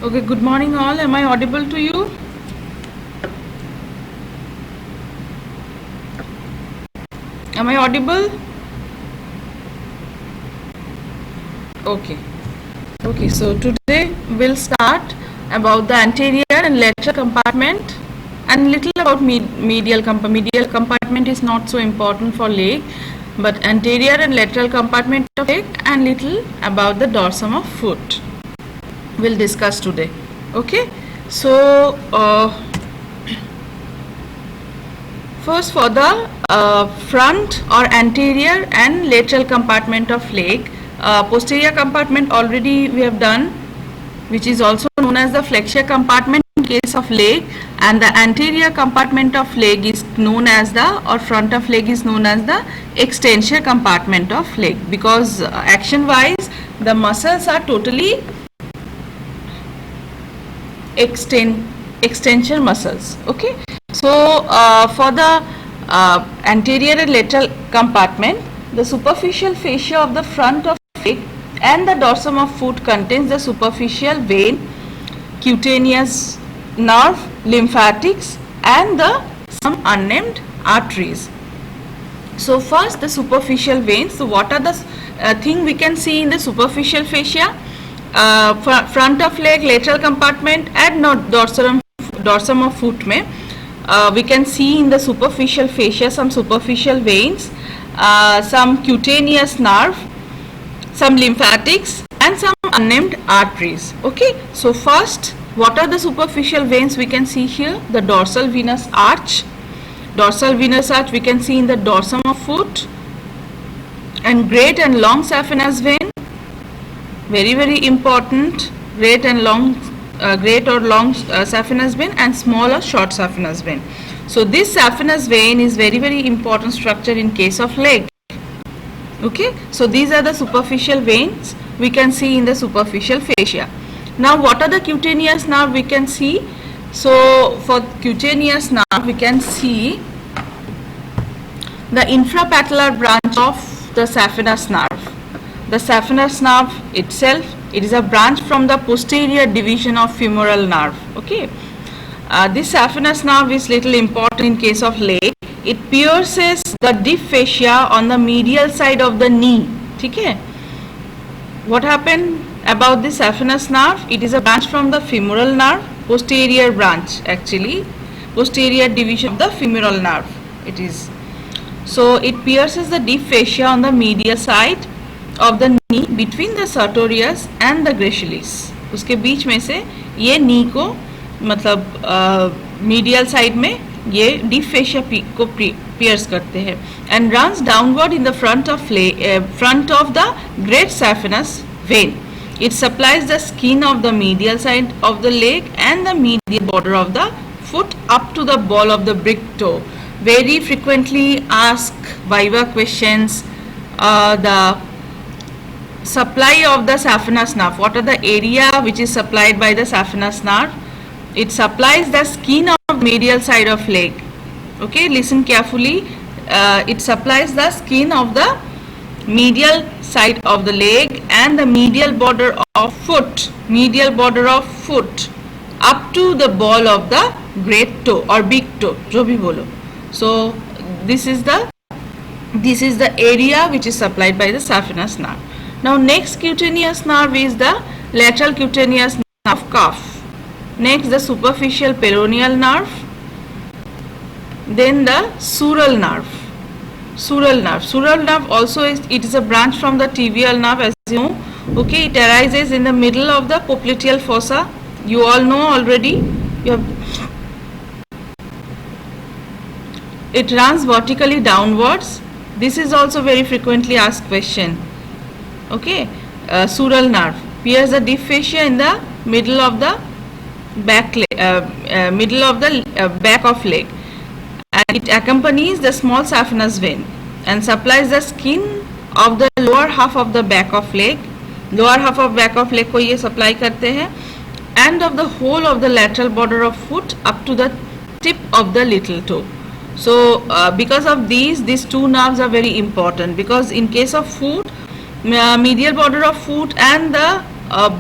Okay, good morning all. Am I audible to you? Am I audible? Okay. Okay, so today we'll start about the anterior and lateral compartment and little about medial compartment. Medial compartment is not so important for leg, but anterior and lateral compartment of leg and little about the dorsum of foot we'll discuss today. Okay, so first for the front or anterior and lateral compartment of leg, posterior compartment already we have done, which is also known as the flexure compartment in case of leg, and the anterior compartment of leg is known as the, or front of leg is known as the extensor compartment of leg, because action wise the muscles are totally extension muscles. Okay, so for the anterior and lateral compartment, the superficial fascia of the front of leg and the dorsum of foot contains the superficial vein, cutaneous nerve, lymphatics and the some unnamed arteries. So first the superficial veins. So what are the thing we can see in the superficial fascia? Front of leg, lateral compartment and dorsum of foot में we can see in the superficial fascia some superficial veins, some cutaneous nerve, some lymphatics and some unnamed arteries. Okay, so first what are the superficial veins we can see here? The dorsal venous arch. Dorsal venous arch we can see in the dorsum of foot, and great and long saphenous vein, very important, great or long saphenous vein and small or short saphenous vein. So this saphenous vein is very important structure in case of leg. Okay, so these are the superficial veins we can see in the superficial fascia. Now what are the cutaneous nerve we can see? So for cutaneous nerve we can see the infrapatellar branch of the saphenous nerve. The saphenous nerve itself, it is a branch from the posterior division of femoral nerve. Okay, this saphenous nerve is little important in case of leg. It pierces the deep fascia on the medial side of the knee. Okay, what happened about this saphenous nerve? It is a branch from the femoral nerve, posterior branch actually, posterior division of the femoral nerve it is. So it pierces the deep fascia on the medial side of the knee between the sartorius and the gracilis. उसके बीच में से ये नी को मतलब medial side में ये deep fascia को पियर्स करते हैं, and runs downward in the front of the great saphenous vein. It supplies the skin of the medial side of the leg and the medial border of the foot up to the ball of the big toe. Very frequently asked viva questions, the supply of the saphenous nerve. What are the area which is supplied by the saphenous nerve? It supplies the skin of the medial side of leg. Okay, listen carefully. It supplies the skin of the medial side of the leg and the medial border of foot, up to the ball of the great toe or big toe, जो भी बोलो. So this is the area which is supplied by the saphenous nerve. Now next cutaneous nerve is the lateral cutaneous nerve of calf. Next the superficial peroneal nerve. Then the sural nerve. Sural nerve also it is a branch from the tibial nerve, as you know. Okay, it arises in the middle of the popliteal fossa. You all know already. It runs vertically downwards. This is also very frequently asked question. Okay, sural nerve pierces the deep fascia in the middle of the back of leg, and it accompanies the small saphenous vein and supplies the skin of the lower half of the back of leg. Lower half of back of leg को ये supply करते हैं, and of the whole of the lateral border of foot up to the tip of the little toe. So because of these two nerves are very important, because in case of foot, medial border of foot and the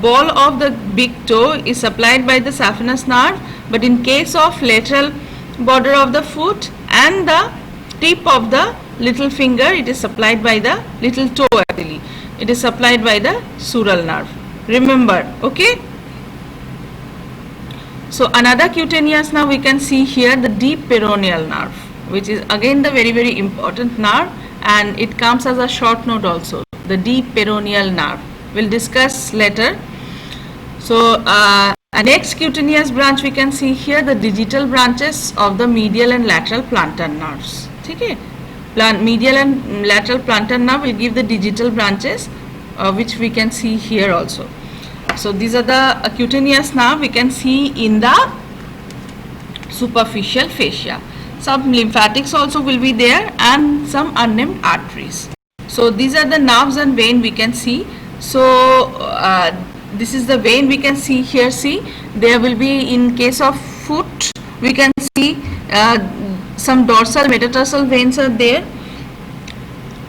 ball of the big toe is supplied by the saphenous nerve, but in case of lateral border of the foot and the tip of the little finger, it is supplied by the little toe actually. It is supplied by the sural nerve. Remember, okay? So another cutaneous nerve we can see here, the deep peroneal nerve, which is again the very important nerve, and it comes as a short note also. The deep peroneal nerve. We'll discuss later. So next cutaneous branch we can see here, the digital branches of the medial and lateral plantar nerves. Okay? Medial and lateral plantar nerve will give the digital branches, which we can see here also. So these are the cutaneous nerve we can see in the superficial fascia. Some lymphatics also will be there and some unnamed arteries. So these are the nerves and vein we can see. So this is the vein we can see here. See, there will be, in case of foot, we can see some dorsal metatarsal veins are there.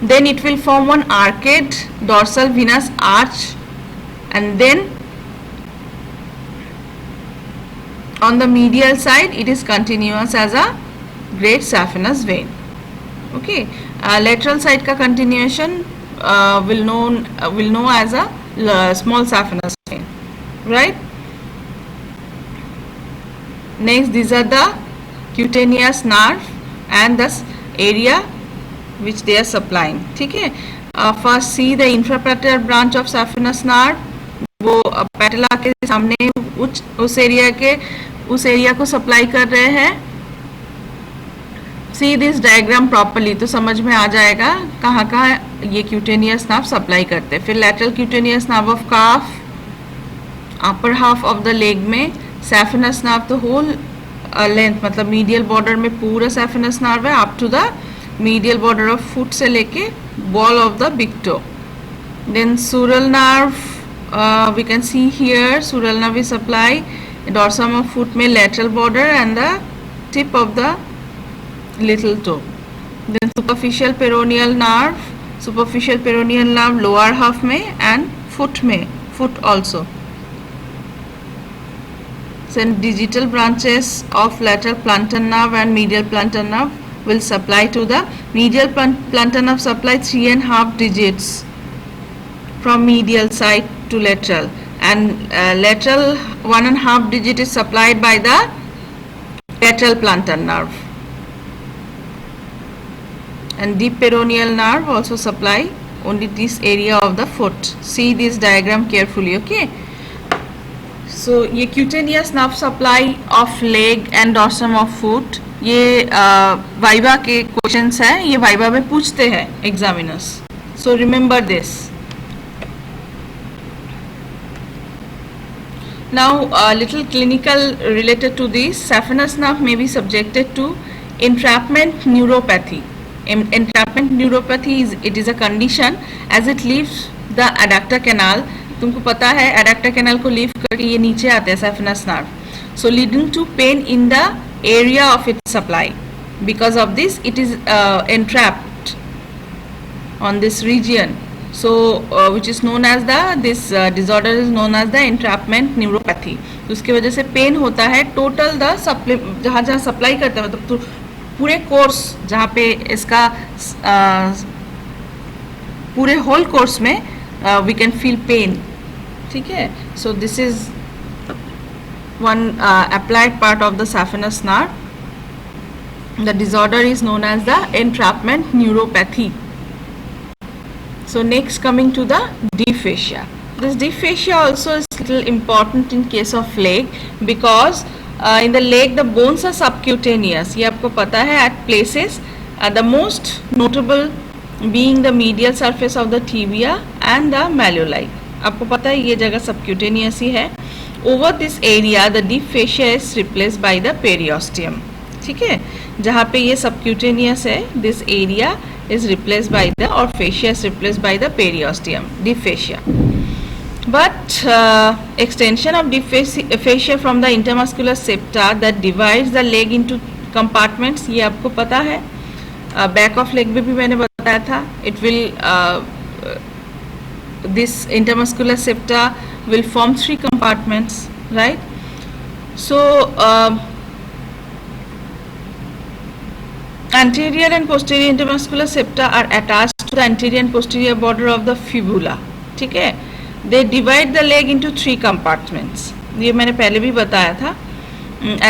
Then it will form one arcade dorsal venous arch, and then on the medial side it is continuous as a great saphenous vein. Okay, lateral side ka continuation will know as a small saphenous vein, right? Next, these are the cutaneous nerve and the area which they are supplying. ठीक है? First see the infrapatellar branch of saphenous nerve. वो पैटेला के सामने उस area को supply कर रहे हैं. See this diagram properly तो समझ में आ जाएगा कहाँ ये cutaneous nerve सप्लाई करते हैं. फिर lateral cutaneous nerve of calf, upper half of the leg में saphenous nerve तो whole length, मतलब medial border में पूरा saphenous nerve है up to the medial border of foot से लेके ball of the big toe. Then sural nerve, we can see here sural nerve is supply dorsum of foot में lateral border and the tip of the little toe. Then superficial peroneal nerve lower half में and foot also. Then digital branches of lateral plantar nerve and medial plantar nerve will supply to the medial plantar nerve, supply 3.5 digits from medial side to lateral, and lateral 1.5 digit is supplied by the lateral plantar nerve, and deep peroneal nerve also supply only this area of the foot. See this diagram carefully, okay? So ये cutaneous nerve supply of leg and dorsum of foot, ये viva के questions हैं, ये viva में पूछते हैं examiners. So remember this. Now little clinical related to this, saphenous nerve may be subjected to entrapment neuropathy. Entrapment neuropathy is a condition as it leaves the adductor canal. तुमको पता है adductor canal को leave करके ये नीचे आते हैं saphenous nerve. So leading to pain in the area of its supply. Because of this, it is entrapped on this region. So which is known as this disorder is known as the entrapment neuropathy. तो उसके वजह से pen होता है. Total the जहाँ supply करते हैं, मतलब तो पूरे कोर्स जहाँ पे इसका पूरे होल कोर्स में वी कैन फील पेन. ठीक है? So this is one applied part of the saphenous nerve. The disorder is known as the entrapment neuropathy. So next, coming to the deep fascia. This deep fascia also is little important in case of leg, because in the leg the bones are subcutaneous. ये आपको पता है at places. The most notable being the medial surface of the tibia and the malleoli. आपको पता है ये जगह subcutaneous ही है. Over this area the deep fascia is replaced by the periosteum. ठीक है? जहाँ पे ये subcutaneous है, this area is replaced by the, or fascia is replaced by the periosteum, deep fascia. But extension of deep fascia from the intermuscular septa that divides the leg into compartments, ये आपको पता है. Back of leg में भी मैंने बताया था. It will this intermuscular septa will form 3 compartments, right? So anterior and posterior intermuscular septa are attached to the anterior and posterior border of the fibula. ठीक है, they divide the leg into 3 compartments. ये मैंने पहले भी बताया था,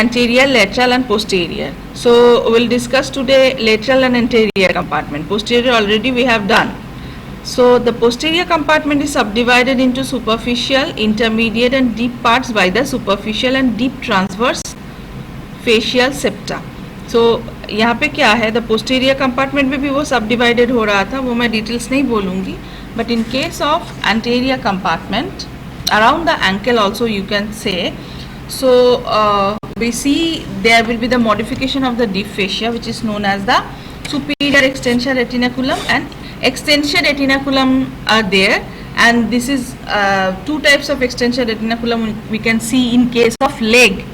anterior, lateral and posterior. So we'll discuss today lateral and anterior compartment. Posterior already we have done. So the posterior compartment is subdivided into superficial, intermediate and deep parts by the superficial and deep transverse facial septa. So यहाँ पे क्या है, the posterior compartment में भी वो subdivided हो रहा था, वो मैं details नहीं बोलूँगी. But in case of anterior compartment, around the ankle also you can say. So we see there will be the modification of the deep fascia, which is known as the superior extensor retinaculum and extensor retinaculum are there, and this is 2 types of extensor retinaculum we can see in case of leg.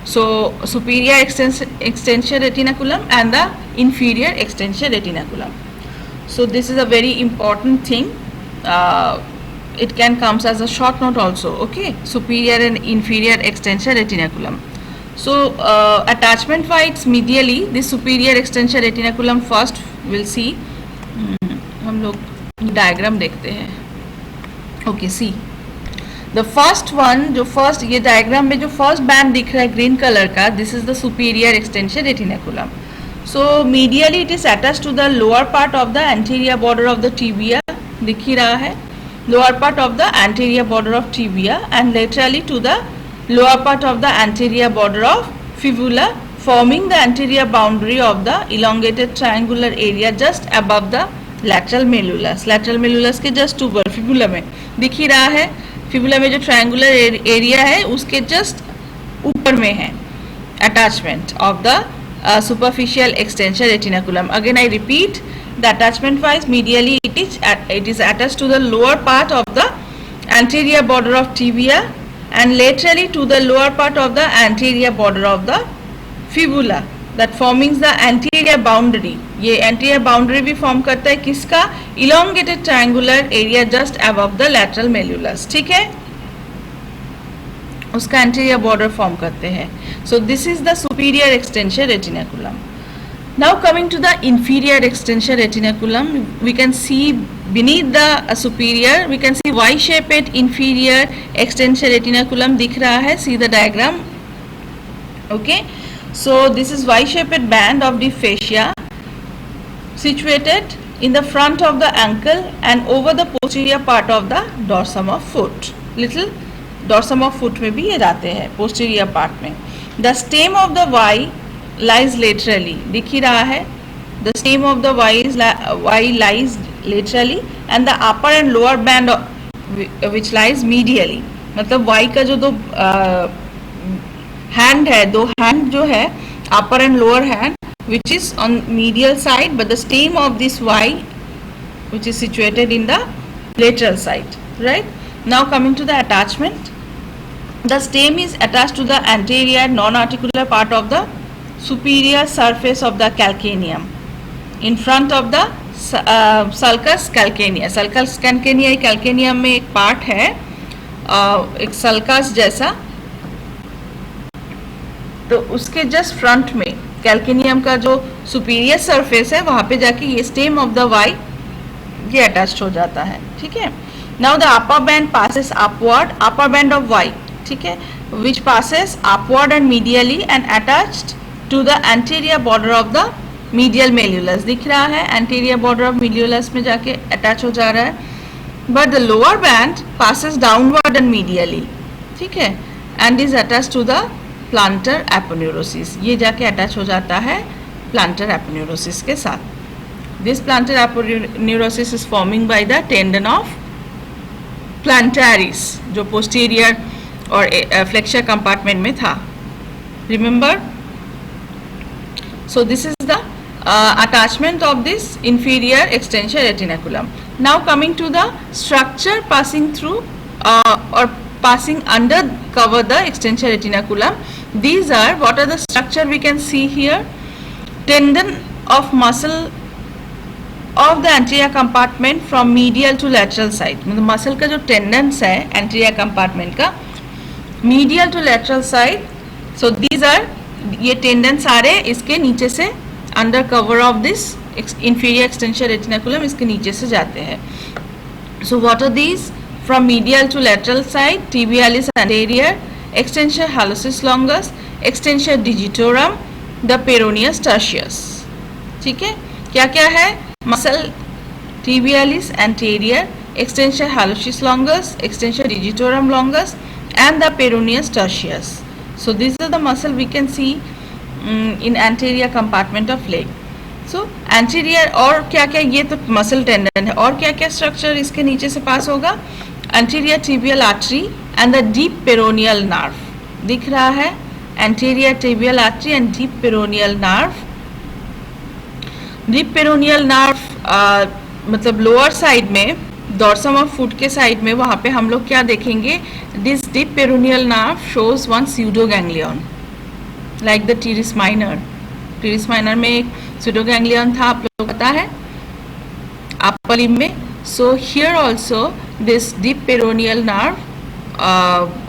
So superior extensor retinaculum and the inferior extensor retinaculum. So this is a very important thing. It can comes as a short note also. Okay, superior and inferior extensor retinaculum. So attachment wise medially, this superior extensor retinaculum first we'll see. हम लोग diagram देखते हैं. Okay, see the first one, जो first ये diagram में जो first band दिख रहा है ग्रीन कलर का, this is the superior extension retinaculum. So medially it is attached to the lower part of the anterior border of the tibia. दिख ही रहा है, lower part of the anterior border of tibia and laterally to the lower part of the anterior border of fibula, forming the anterior boundary of the elongated triangular area just above the lateral malleolus. lateral malleolus के just ऊपर fibula में दिख ही रहा है, fibula में जो triangular area है उसके just ऊपर में है attachment of the superficial extensor retinaculum. Again I repeat, the attachment wise medially it is attached to the lower part of the anterior border of tibia and laterally to the lower part of the anterior border of the fibula, that forming the anterior boundary. ये anterior boundary भी form करता है किसका, elongated triangular area just above the lateral malleolus. ठीक है, उसका anterior border form करते हैं. So this is the superior extensor retinaculum. Now coming to the inferior extensor retinaculum, we can see beneath the superior, we can see Y-shaped inferior extensor retinaculum दिख रहा है. See the diagram. Okay. So this is Y-shaped band of the fascia situated in the front of the ankle and over the posterior part of the dorsum of foot. Little dorsum of foot में भी ये जाते हैं posterior part में. The stem of the Y lies laterally. दिख ही रहा है. The stem of the Y lies laterally and the upper and lower band which lies medially. मतलब Y का जो दो hand है, दो hand जो है upper and lower hand which is on medial side, but the stem of this Y which is situated in the lateral side, right? Now coming to the attachment, the stem is attached to the anterior non-articular part of the superior surface of the calcaneum in front of the sulcus calcanea. sulcus calcanea calcaneum में एक part है, एक sulcus जैसा, तो उसके just front में calcaneum का जो सुपीरियर सरफेस है वहाँ पे जाके ये स्टेम ऑफ द वाई ये अटैच्ड हो जाता है. ठीक है. Now the upper band passes upward, upper band of Y, ठीक है, which passes upward and medially and attached to the anterior border of the medial malleolus. दिख रहा है एंटीरियर बॉर्डर ऑफ मेल्यूलस में जाके अटैच हो जा रहा है. But the lower band passes downward and medially, ठीक है, and is attached to the plantar aponeurosis. ये जाके अटैच हो जाता है प्लांटर एपोन्यूरोसिस के साथ. This plantar aponeurosis is forming by the tendon of plantaris जो पोस्टीरियर और फ्लेक्सर कंपार्टमेंट में था. Remember, so this is the attachment of this inferior extensor retinaculum. Now coming to the structure passing through or passing under cover the extensor retinaculum. These are, what are the structure we can see here? Tendon of muscle of the anterior compartment from medial to lateral side, मतलब muscle का जो tendons है anterior compartment का medial to lateral side. So these are, ये tendons सारे इसके नीचे से under cover of this inferior extension retinaculum इसके नीचे से जाते हैं. So what are these? From medial to lateral side, tibialis anterior, extensor hallucis longus, extensor digitorum, the peroneus tertius. ठीक है, क्या क्या है? Muscle tibialis anterior, extensor hallucis longus, extensor digitorum longus and the peroneus tertius. So these are the muscle we can see in anterior compartment of leg. So anterior और क्या क्या, ये तो मसल टेंडन है, और क्या क्या स्ट्रक्चर इसके नीचे से पास होगा? anterior tibial artery and the deep peroneal nerve दिख रहा है, anterior tibial artery and deep peroneal nerve. deep peroneal nerve मतलब लोअर साइड में, डॉर्सम ऑफ फुट के साइड में, वहाँ पे हम लोग क्या देखेंगे? This deep peroneal nerve shows one pseudoganglion like the teres minor. teres minor में एक pseudoganglion था, आप लोग पता है, अपर लिम्ब में. So here also this deep peroneal nerve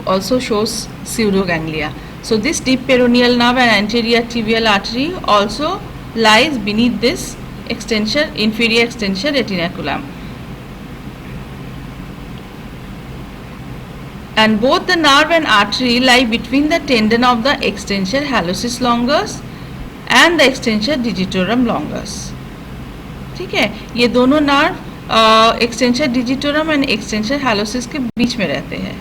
also shows pseudoganglia. So this deep peroneal nerve and anterior tibial artery also lies beneath this extensor, inferior extensor retinaculum. And both the nerve and artery lie between the tendon of the extensor hallucis longus and the extensor digitorum longus. ठीक है, ये दोनों nerve extensor digitorum and extensor hallucis के बीच में रहते हैं.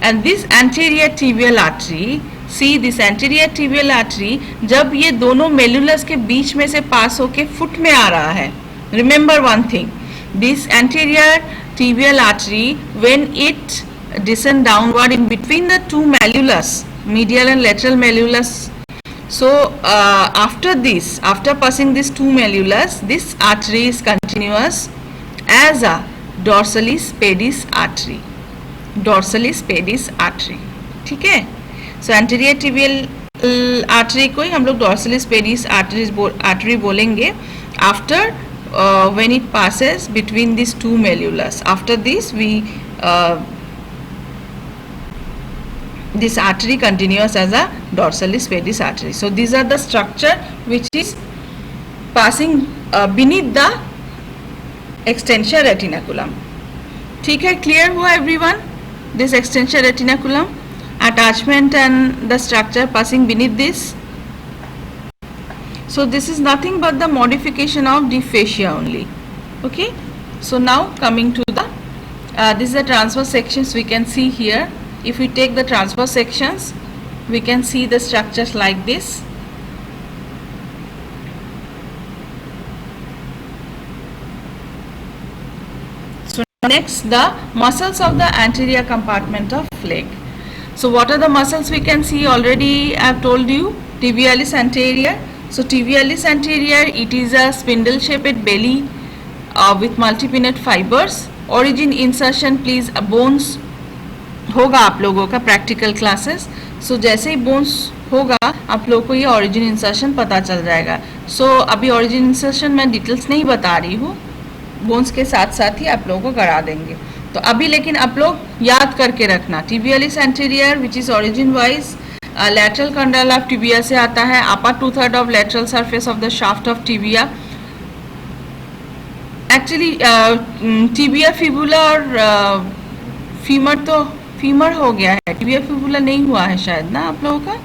And this anterior tibial artery, see this anterior tibial artery, जब ये दोनों मेलुलस के बीच में से पास होके फुट में आ रहा है, remember one thing, this anterior tibial artery, when it descend downward in between the two malleolus, medial and lateral malleolus, so after this, after passing these two malleolus, this artery is continuous as a dorsalis pedis artery, dorsalis pedis artery. ठीक है, so anterior tibial artery को ही हम लोग dorsalis pedis artery बोलेंगे after when it passes between these two malleolus. After this we this artery continues as a dorsalis pedis artery. So these are the structure which is passing beneath the extensor retinaculum. ठीक है, clear हुआ everyone? This extensor retinaculum, attachment and the structure passing beneath this. So this is nothing but the modification of deep fascia only. Okay, so now coming to the this is the transverse sections we can see here. If we take the transverse sections, we can see the structures like this. So next, the muscles of the anterior compartment of leg. So what are the muscles we can see? Already I have told you, tibialis anterior. So tibialis anterior, it is a spindle shaped belly with multipinnate fibers. Origin insertion, please, bones होगा आप लोगों का practical classes. सो जैसे ही bones होगा आप लोगों को ये ऑरिजिन इंसर्शन पता चल जाएगा. सो अभी ऑरिजिन इंसर्शन मैं डिटेल्स नहीं बता रही हूँ, बोन्स के साथ साथ ही आप लोगों को करा देंगे. तो अभी लेकिन आप लोग याद करके रखना, tibialis anterior which is origin wise lateral condyle of tibia से आता है, upper 2/3 of lateral surface of the shaft of tibia. Actually tibia fibula और फीमर तो फीमर हो गया है, टिबिया फिबुला नहीं हुआ है शायद ना आप लोगों का.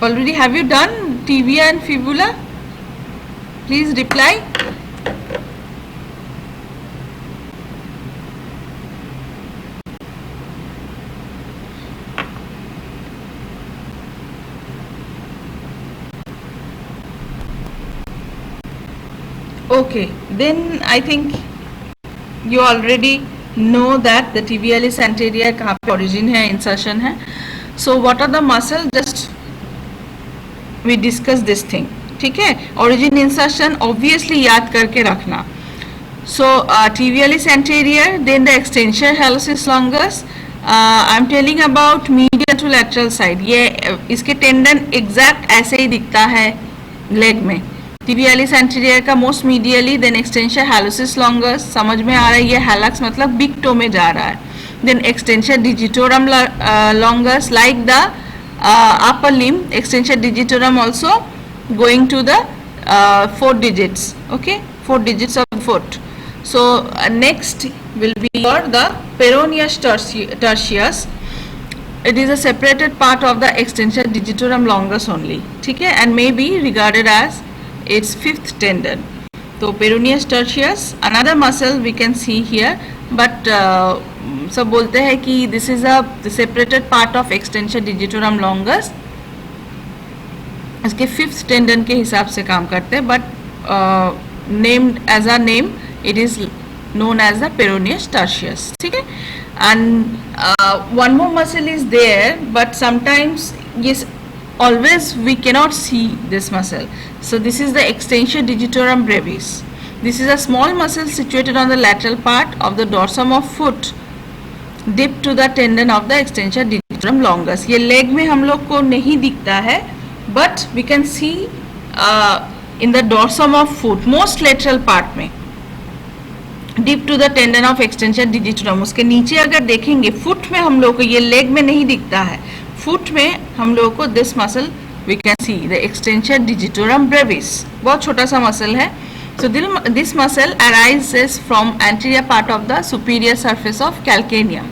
Already have you done tibia and fibula? Please reply. Okay, then I think you already know that the tibialis anterior कहाँ पे origin है, insertion है. So what are the muscle? Just we discuss this thing. ठीक है, origin insertion obviously याद करके रखना. So tibialis anterior, then the extensor hallucis longus, I am telling about medial to lateral side. ये इसके tendon exact ऐसे ही दिखता है लेग में. tibialis anterior का most medially, then extension hallucis longus, समझ में आ रहा है. ये हैलक्स मतलब बिग टो में जा रहा है. Then extension digitorum longus like the upper limb, extension digitorum also going to the 4 digits, okay, 4 digits of foot. So next will be for the peroneus tertius. It is a separated part of the extension digitorum longus only, ठीक है, and may be regarded as its fifth tendon. So peroneus tertius, another muscle we can see here, but सब बोलते हैं कि this is a separated part of extension digitorum longus. इसके fifth tendon के हिसाब से काम करते हैं, but named as a name it is known as the peroneus tertius, ठीक है. And one more muscle is there, but sometimes ये always we cannot see this muscle. So this is the extension digitorum brevis. This is a small muscle situated on the lateral part of the dorsum of foot, dip to the tendon of the extension digitorum longus. ये leg में हम लोग को नहीं दिखता है, but we can see in the dorsum of foot, most lateral part में, dip to the tendon of extension digitorum. उसके नीचे अगर देखेंगे foot में हम लोग को, ये leg में नहीं दिखता है, foot में हम लोग को this muscle we can see the extension digitorum brevis. बहुत छोटा सा muscle है. So this muscle arises from anterior part of the superior surface of calcaneum.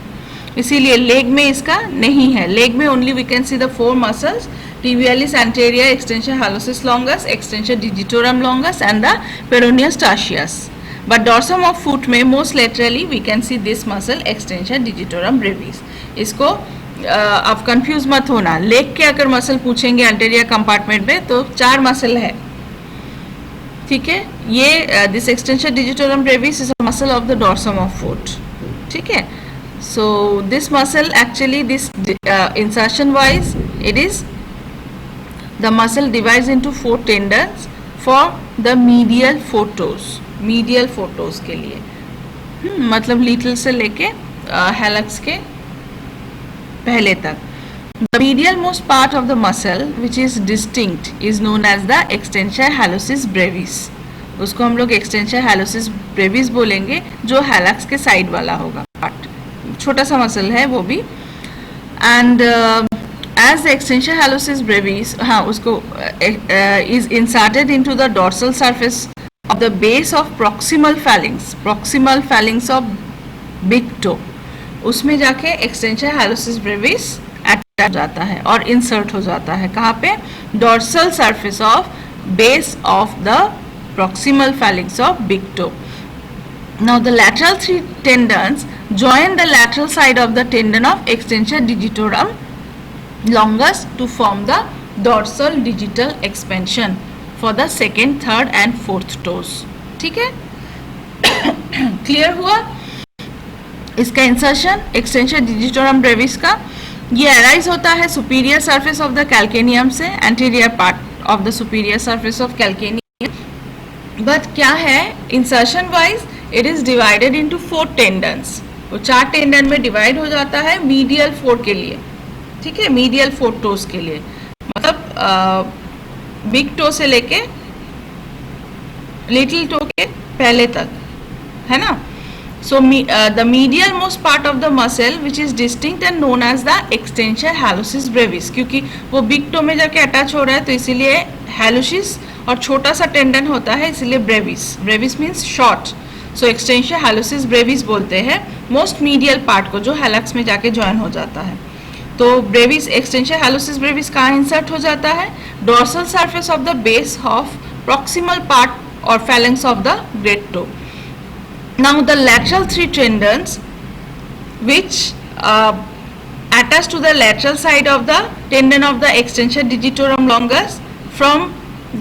इसीलिए leg में इसका नहीं है. leg में only we can see the 4 muscles: tibialis anterior, extension hallucis longus, extension digitorum longus and the peroneus tertius. But dorsum of foot में most laterally we can see this muscle extension digitorum brevis. इसको आप confuse मत होना. Leg के अगर muscle पूछेंगे anterior compartment में तो 4 मसल है, ठीक है. ये this extension digitorum Brevis is a muscle of the dorsum of foot, ठीक है. So this muscle actually this insertion wise it is the muscle divides into 4 tendons for the medial photos. Medial photos के लिए मतलब little से लेके हेलक्स के पहले तक. The medial most part of the muscle which is distinct is known as the extensor hallucis brevis. उसको हम लोग extensor hallucis brevis बोलेंगे, जो हैलक्स के साइड वाला होगा पार्ट. छोटा सा मसल है वो भी. And as the extensor hallucis brevis, हाँ उसको is inserted into the dorsal surface of the base of proximal phalanx of big toe. उसमें जाके एक्सटेंशन हालोसिस ब्रेविस अटैच हो जाता है और इंसर्ट हो जाता है. कहाँ पे? Dorsal surface of base of the proximal phalanx of big toe. Now the lateral 3 tendons join the lateral side of the tendon of extension digitorum longus to form the dorsal digital expansion for the second, third and fourth toes. ठीक है, clear हुआ? इसका insertion extension digitorum Brevis का ये arise होता है superior surface of the calcaneum से, anterior part of the superior surface of calcaneum. But क्या है insertion wise? It is divided into 4 tendons. वो 4 टेंडन में डिवाइड हो जाता है मीडियल 4 के लिए, ठीक है, मीडियल 4 टोस के लिए, मतलब बिग टो से लेके लिटिल टो के पहले तक, है ना. So the medial most part of the muscle which is distinct and known as the extensor hallucis brevis. क्योंकि वो big toe में जाके अटैच हो रहा है तो इसीलिए hallucis और छोटा सा टेंडन होता है, इसीलिए brevis. brevis means short. So extensor hallucis brevis बोलते हैं most medial part को जो hallux में जाके join हो जाता है. तो brevis extensor hallucis brevis कहाँ insert हो जाता है? dorsal surface of the base of proximal part or phalanx of the great toe. Now the lateral 3 tendons which attach to the lateral side of the tendon of the extension digitorum longus from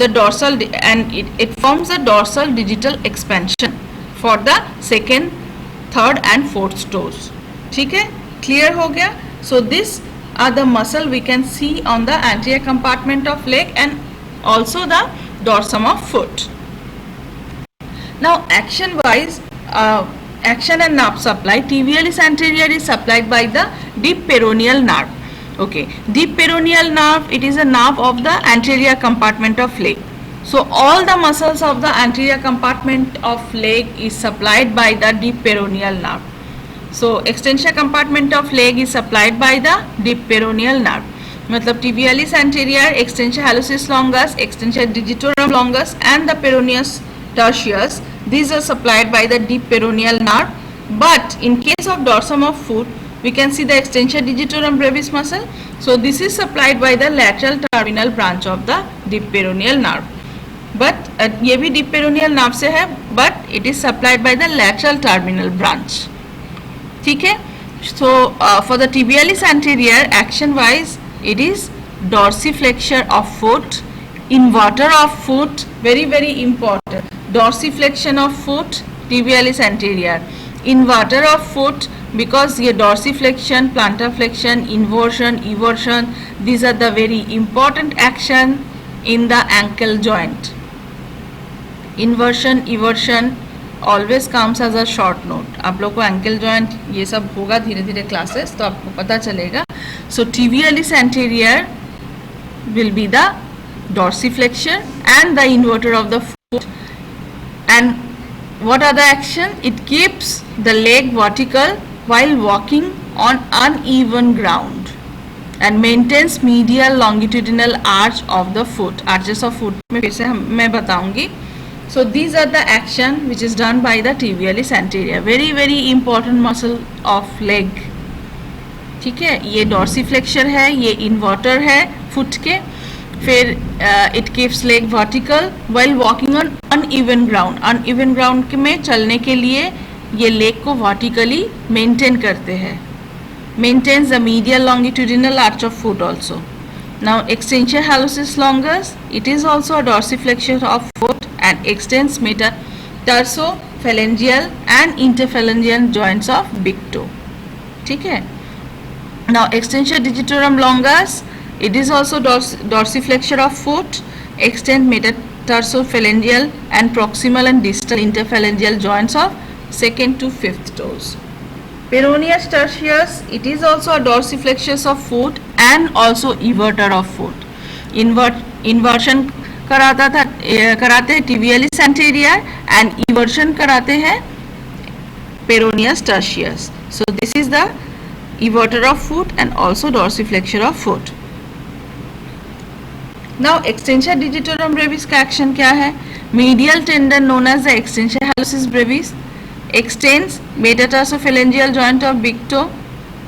the dorsal and it forms the dorsal digital expansion for the second, third and fourth toes. ठीक है, clear हो गया? So this are the muscle we can see on the anterior compartment of leg and also the dorsum of foot. Now action wise action and nerve supply. Tibialis anterior is supplied by the deep peroneal nerve. Okay, deep peroneal nerve, it is a nerve of the anterior compartment of leg. So all the muscles of the anterior compartment of leg is supplied by the deep peroneal nerve. So extensor compartment of leg is supplied by the deep peroneal nerve. मतलब tibialis anterior, extensor hallucis longus, extensor digitorum longus and the peroneus tertius, these are supplied by the deep peroneal nerve. But in case of dorsum of foot, we can see the extensor digitorum brevis muscle. So this is supplied by the lateral terminal branch of the deep peroneal nerve. But ये भी deep peroneal nerve से है, but it is supplied by the lateral terminal branch. ठीक है? So for the tibialis anterior, action wise, it is dorsiflexure of foot, inverter of foot, very very important. Dorsiflexion of foot, tibialis anterior, inverter of foot, because ये dorsiflexion, plantar flexion, inversion, eversion, these are the very important action in the ankle joint. Inversion, eversion always comes as a short note. आप लोग को ankle joint ये सब होगा धीरे धीरे classes, तो आपको पता चलेगा. So tibialis anterior will be the dorsiflexure and the inverter of the foot. And what are the action? It keeps the leg vertical while walking on uneven ground and maintains medial longitudinal arch of the foot. Arches of foot में फिर से मैं बताऊंगी. So these are the action which is done by the tibialis anterior. Very very important muscle of leg. ठीक है, ये dorsiflexure है, ये inverter है foot के. फिर it keeps leg vertical while walking on uneven ground. Uneven ground में चलने के लिए ये leg को vertically maintain करते हैं. Maintains the medial longitudinal arch of foot also. Now extensor hallucis longus, it is also a dorsiflexure of foot and extends metatarso-phalangeal and interphalangeal joints of big toe. ठीक है. Now extensor digitorum longus, it is also dorsiflexure of foot, extend metatarso-phalangeal and proximal and distal interphalangeal joints of second to fifth toes. Peroneus tertius, it is also a dorsiflexure of foot and also everter of foot. Inversion कराते हैं tibialis anterior and eversion कराते हैं peroneus tertius. So this is the everter of foot and also dorsiflexure of foot. Now extensor digitorum brevis का action क्या है? Medial tendon known as the extensor hallucis brevis extends metatarso-phalangeal joint of big toe.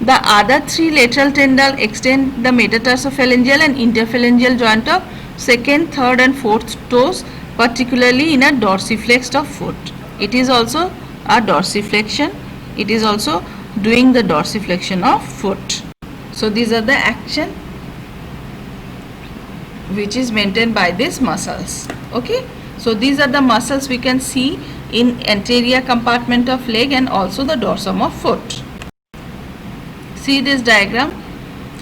The other three lateral tendons extend the metatarso-phalangeal and interphalangeal joint of second, third and fourth toes, particularly in a dorsiflexed of foot. It is also a dorsiflexion. It is also doing the dorsiflexion of foot. So these are the action which is maintained by these muscles. Okay. So these are the muscles we can see in anterior compartment of leg and also the dorsum of foot. See this diagram.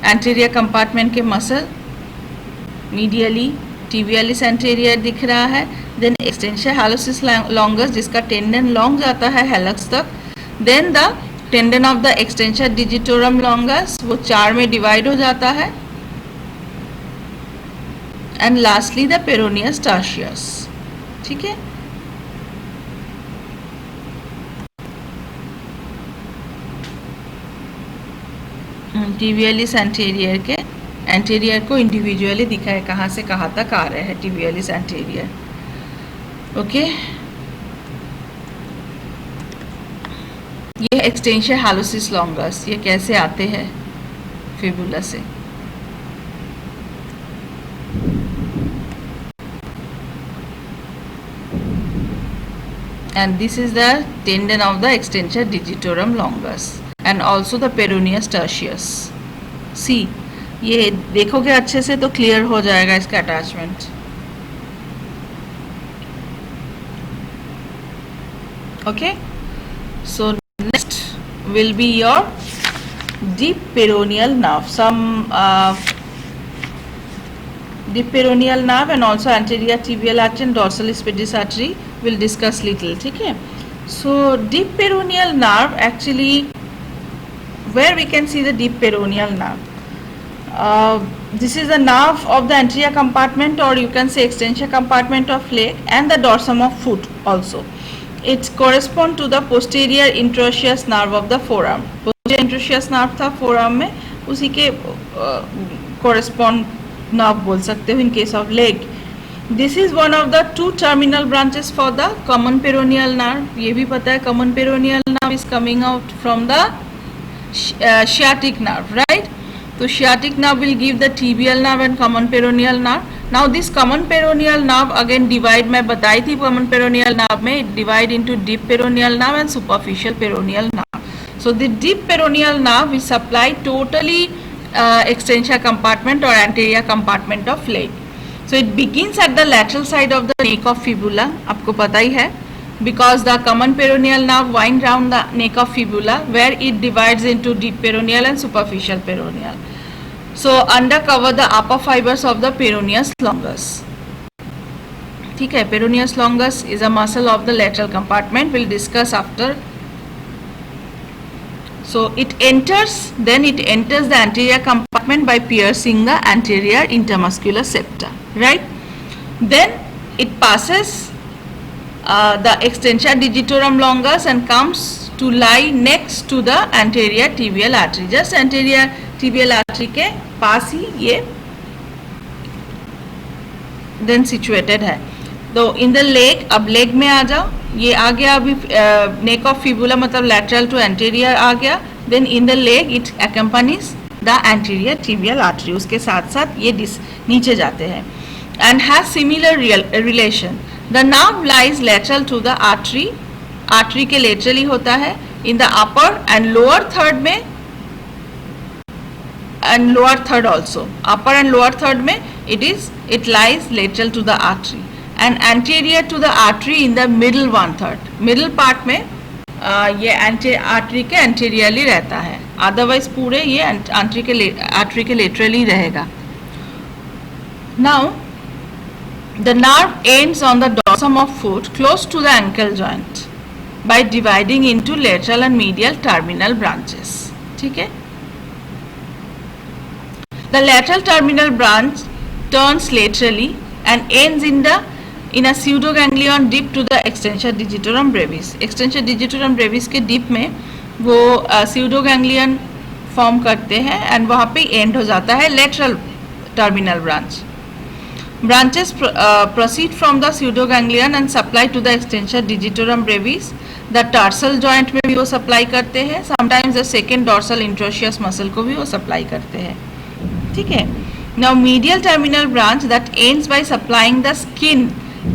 Anterior compartment के muscle medially tibialis anterior दिख रहा है. Then extensor hallucis longus जिसका tendon long जाता है hallux तक. Then the tendon of the extensor digitorum longus वो चार में divide हो जाता है. And lastly the peroneus tertius. ठीक है. tibialis anterior के anterior को individually दिखा है कहाँ से कहाँ तक आ रहे हैं tibialis anterior. ओके. ये extensor hallucis longus, ये कैसे आते हैं fibula से. And this is the tendon of the extensor digitorum longus and also the peroneus tertius. See, ये देखोगे अच्छे से तो क्लियर हो जाएगा इसका attachment. Okay, so next will be your deep peroneal nerve. Some deep peroneal nerve and also anterior tibial artery and dorsal spadiceps artery will discuss little. ठीक है. So deep peroneal nerve, actually where we can see the deep peroneal nerve, this is the nerve of the anterior compartment, or you can say extensor compartment of leg, and the dorsum of foot also. It correspond to the posterior interosseous nerve of the forearm. Posterior interosseous nerve था forearm में, उसी के correspond nerve बोल सकते हो in case of leg. This is one of the two terminal branches for the common peroneal nerve. ये भी पता है common peroneal nerve is coming out from the sciatic nerve, right? So sciatic nerve will give the tibial nerve and common peroneal nerve. Now this common peroneal nerve again divide, मैं बताई थी common peroneal nerve में it divide into deep peroneal nerve and superficial peroneal nerve. So the deep peroneal nerve is supplied totally extensor compartment or anterior compartment of leg. So it begins at the lateral side of the neck of fibula, आपको पता ही है, because the common peroneal nerve wind round the neck of fibula where it divides into deep peroneal and superficial peroneal. So undercover the upper fibers of the peroneus longus. ठीक है, peroneus longus is a muscle of the lateral compartment. We'll discuss after. So it enters the anterior compartment by piercing the anterior intermuscular septa, right? Then it passes the extensor digitorum longus and comes to lie next to the anterior tibial artery. Just anterior tibial artery के पास ही ये then situated है. तो in the leg, अब leg में आ जाओ, ये आ गया अभी neck of fibula मतलब lateral to anterior आ गया. Then in the leg it accompanies the anterior tibial artery, उसके साथ साथ ये नीचे जाते हैं and has similar relation. The nerve lies lateral to the artery, artery के laterally होता है. In the upper and lower third में and lower third also, upper and lower third में it lies lateral to the artery and anterior to the artery in the middle 1/3. Middle part में ये artery के anteriorly रहता है, otherwise पूरे ये artery के लेटरली रहेगा. Now the nerve ends on the dorsum of foot close to the ankle joint by dividing into lateral and medial terminal branches. ठीक है, the lateral terminal branch turns laterally and ends in a pseudoganglion deep to the extensor digitorum brevis. Extensor digitorum brevis के deep में वो pseudoganglion form करते हैं and वहाँ पे end हो जाता है lateral terminal branch. Branches proceed from the pseudoganglion and supply to the extensor digitorum brevis. The tarsal joint में भी वो supply करते हैं. Sometimes the second dorsal interosseous muscle को भी वो supply करते हैं. ठीक है. Now medial terminal branch that ends by supplying the skin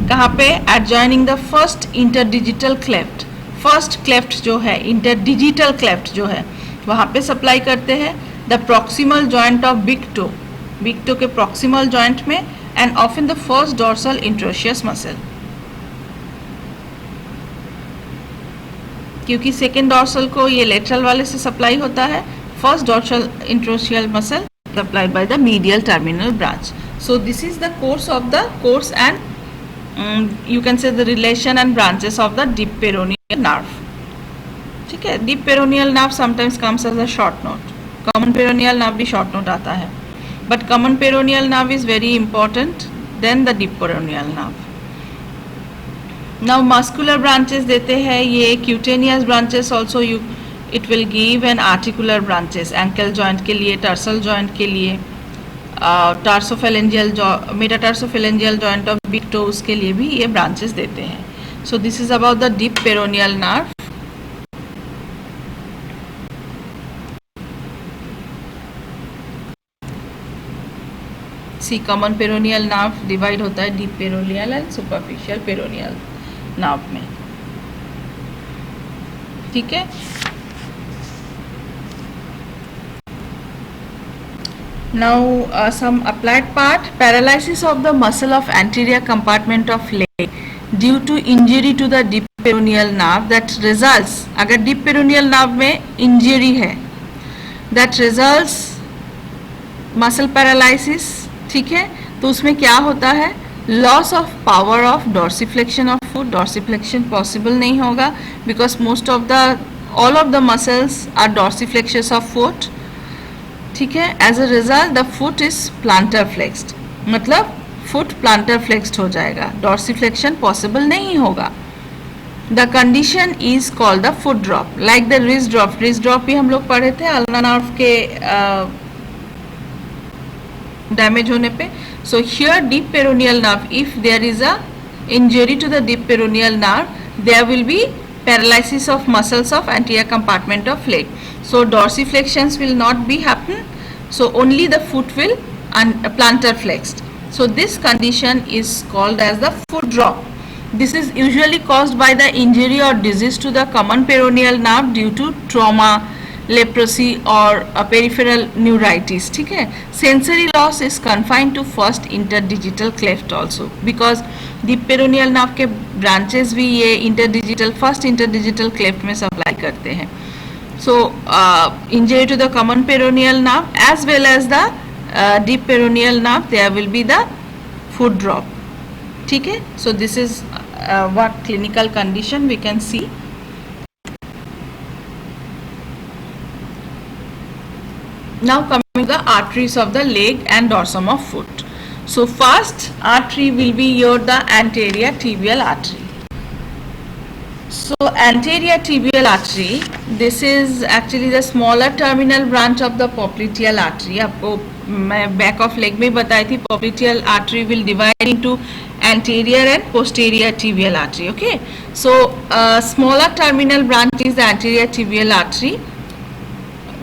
कहाँ पे adjoining the first interdigital cleft. First cleft जो है इंटरडिजिटल क्लेफ्ट जो है वहाँ पे सप्लाई करते हैं. The proximal joint of big toe के प्रॉक्सिमल जॉइंट में and often the first dorsal interosseous muscle, क्योंकि सेकेंड डॉर्सल को ये लेटरल वाले से सप्लाई होता है. First dorsal interosseous muscle supplied by the medial terminal branch. So this is the course and you can say the relation and branches of the deep peroneal nerve. ठीक है, deep peroneal nerve sometimes comes as a short note. Common peroneal nerve भी short note आता है, but common peroneal nerve is very important than the deep peroneal nerve. Now muscular branches देते हैं ये. cutaneous branches also it will give an articular branches ankle joint के लिए, tarsal joint के लिए, metatarsophalangeal joint of big toes के लिए भी ये ब्रांचेस देते हैं. So this is about the deep peroneal nerve. See common peroneal nerve divide होता है deep peroneal and superficial peroneal nerve में. ठीक है, now some applied part. Paralysis of the muscle of anterior compartment of leg due to injury to the deep peroneal nerve that results, अगर deep peroneal nerve में injury है, that results muscle paralysis. ठीक है, तो उसमें क्या होता है, loss of power of dorsiflexion of foot, dorsiflexion possible नहीं होगा because most of the all of the muscles are dorsiflexions of foot. ठीक है. As a result the foot is plantar flexed, मतलब फुट प्लांटर फ्लेक्स्ड हो जाएगा, dorsiflexion possible नहीं होगा. The condition is called the foot drop, like the wrist drop. Wrist drop भी हम लोग पढ़े थे अल्ना नर्व के डैमेज होने पे. So here deep peroneal nerve, if there is a injury to the deep peroneal nerve, there will be paralysis of muscles of anterior compartment of leg. So dorsiflexions will not be happen, so only the foot will plantar flexed. So this condition is called as the foot drop. This is usually caused by the injury or disease to the common peroneal nerve due to trauma, leprosy or peripheral neuritis. ठीक है. Sensory loss is confined to first interdigital cleft also because deep peroneal nerve के branches भी ये first interdigital cleft में supply करते हैं. So injury to the common peroneal nerve as well as the deep peroneal nerve, there will be the foot drop. ठीक है. So this is what clinical condition we can see. Now coming to the arteries of the leg and dorsum of foot. So first artery will be the anterior tibial artery. So anterior tibial artery, this is actually the smaller terminal branch of the popliteal artery. आपको मैं back of leg में बताई थी popliteal artery will divide into anterior and posterior tibial artery. Okay, so smaller terminal branch is the anterior tibial artery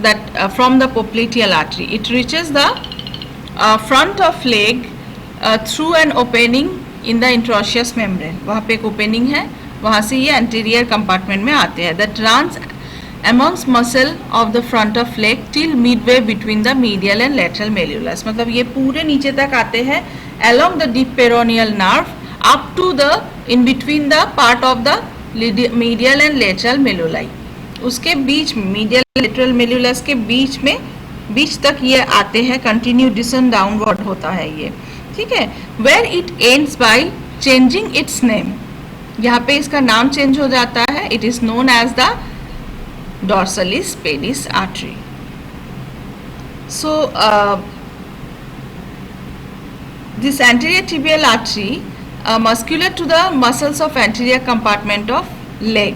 that from the popliteal artery. It reaches the front of leg through an opening in the interosseous membrane. वहाँ पे एक opening है, वहाँ से ये anterior compartment में आते हैं. That runs amongst muscle of the front of leg till midway between the medial and lateral malleolus. मतलब ये पूरे नीचे तक आते हैं along the deep peroneal nerve up to the in between the part of the medial and lateral malleoli. उसके बीच medial lateral malleolus के बीच तक ये आते हैं. कंटिन्यू डिसेंड डाउनवर्ड होता है ये. ठीक है. Where it ends by changing its name, यहाँ पे इसका नाम चेंज हो जाता है. It is known as the dorsalis pedis artery. So this anterior tibial artery muscular to the muscles of anterior compartment of leg,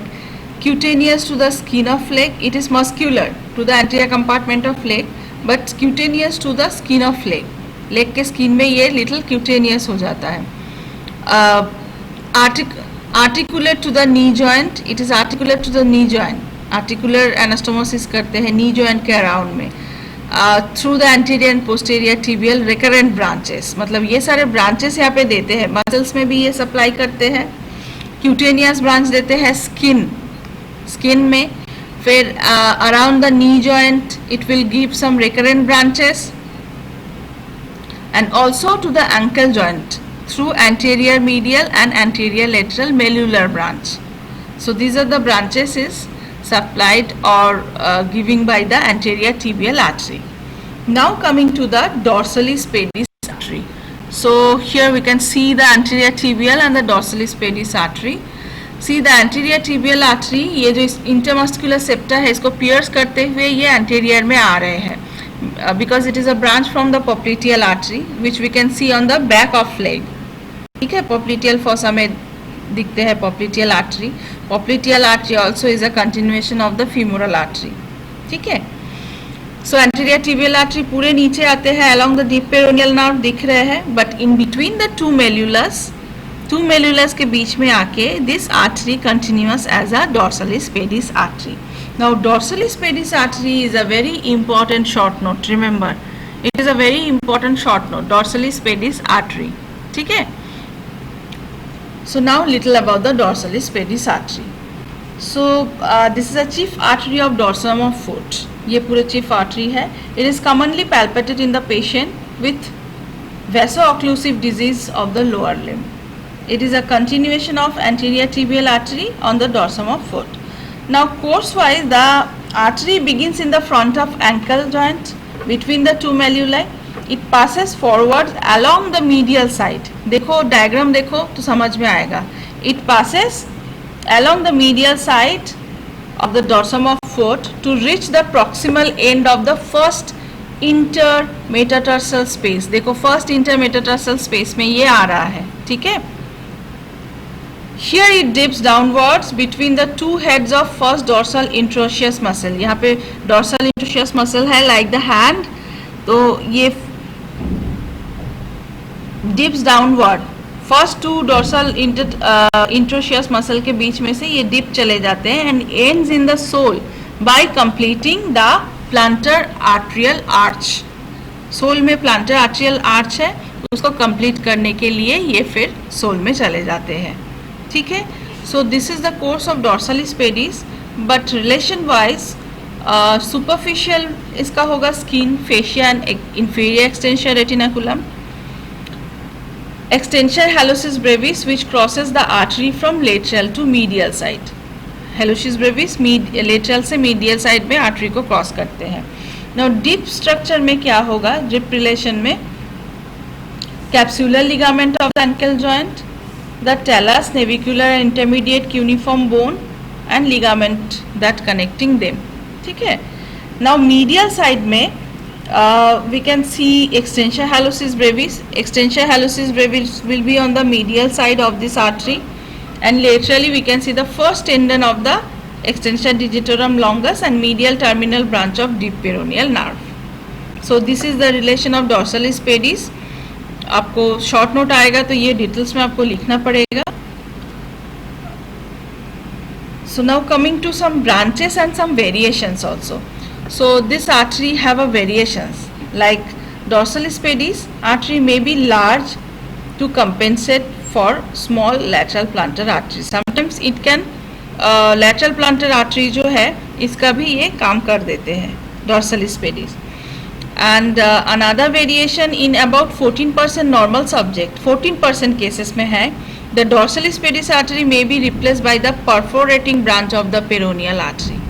cutaneous to the skin of leg. It is muscular to the anterior compartment of leg but cutaneous to the skin of leg. Leg के skin में ये little cutaneous हो जाता है. Articulate to the knee joint, it is articulate to the knee joint. Articular anastomosis करते हैं knee joint के around में. Through the anterior and posterior tibial recurrent branches, मतलब ये सारे ब्रांचेस यहाँ पे देते हैं. मसल्स में भी ये सप्लाई करते हैं. क्यूटेनियस ब्रांच देते हैं स्किन में. फिर around the knee joint it will give some recurrent branches and also to the ankle joint through anterior medial and anterior lateral malleolar branch. So these are the branches is supplied or giving by the anterior tibial artery. Now coming to the dorsalis pedis artery. So here we can see the anterior tibial and the dorsalis pedis artery. See the anterior tibial artery, ये जो intermuscular septa है इसको pierce करते हुए ये anterior में आ रहे हैं. Because it is a branch from the popliteal artery which we can see on the back of leg. ठीक है. popliteal fossa में दिखते हैं popliteal artery. popliteal artery also is a continuation of the femoral artery. ठीक है. So anterior tibial artery पूरे नीचे आते हैं along the deep peroneal nerve दिख रहे हैं, but in between the two malleolus के बीच में आके this artery continues as a dorsalis pedis artery. Now dorsalis pedis artery is a very important short note. Remember, it is a very important short note. Dorsalis pedis artery. ठीक है. So now little about the dorsalis pedis artery. So this is a chief artery of dorsum of foot. ये पूरे chief artery है. It is commonly palpated in the patient with vaso-occlusive disease of the lower limb. It is a continuation of anterior tibial artery on the dorsum of foot. Now course-wise, the artery begins in the front of ankle joint between the two malleoli it passes forward along the medial side. देखो diagram देखो तो समझ में आएगा. It passes along the medial side of the dorsum of foot to reach the proximal end of the first intermetatarsal space. देखो first intermetatarsal space में ये आ रहा है, ठीक है. Here it dips downwards between the two heads of first dorsal interosseous muscle. यहाँ पे dorsal interosseous muscle है like the hand, तो ये dips downward. First two dorsal interosseous muscle के बीच में से ये dip चले जाते हैं and ends in the sole by completing the plantar arterial arch. Sole में plantar arterial arch है, उसको complete करने के लिए ये फिर सोल में चले जाते हैं, ठीक है. So this is the course of dorsalis pedis, but relation wise superficial इसका होगा skin, fascia and inferior extensor retinaculum. Extensor hallucis brevis which crosses the artery from lateral to medial side. Hallucis brevis lateral से medial side में artery को cross करते हैं. Now deep structure में क्या होगा? Deep relation में capsular ligament of the ankle joint, the talus, navicular and intermediate cuneiform bone and ligament that connecting them, ठीक है. Now medial side में we can see extensor hallucis brevis. Extensor hallucis brevis will be on the medial side of this artery, and laterally we can see the first tendon of the extensor digitorum longus and medial terminal branch of deep peroneal nerve. So this is the relation of dorsalis pedis. आपको short note आएगा तो ये details में आपको लिखना पड़ेगा. So now coming to some branches and some variations also. So this artery have a variations like dorsalis pedis artery may be large to compensate for small lateral plantar artery. Sometimes it can lateral plantar artery जो है इसका भी ये काम कर देते हैं dorsalis pedis. And another variation in about 14% normal subject, 14% cases में है, the dorsalis pedis artery may be replaced by the perforating branch of the peroneal artery.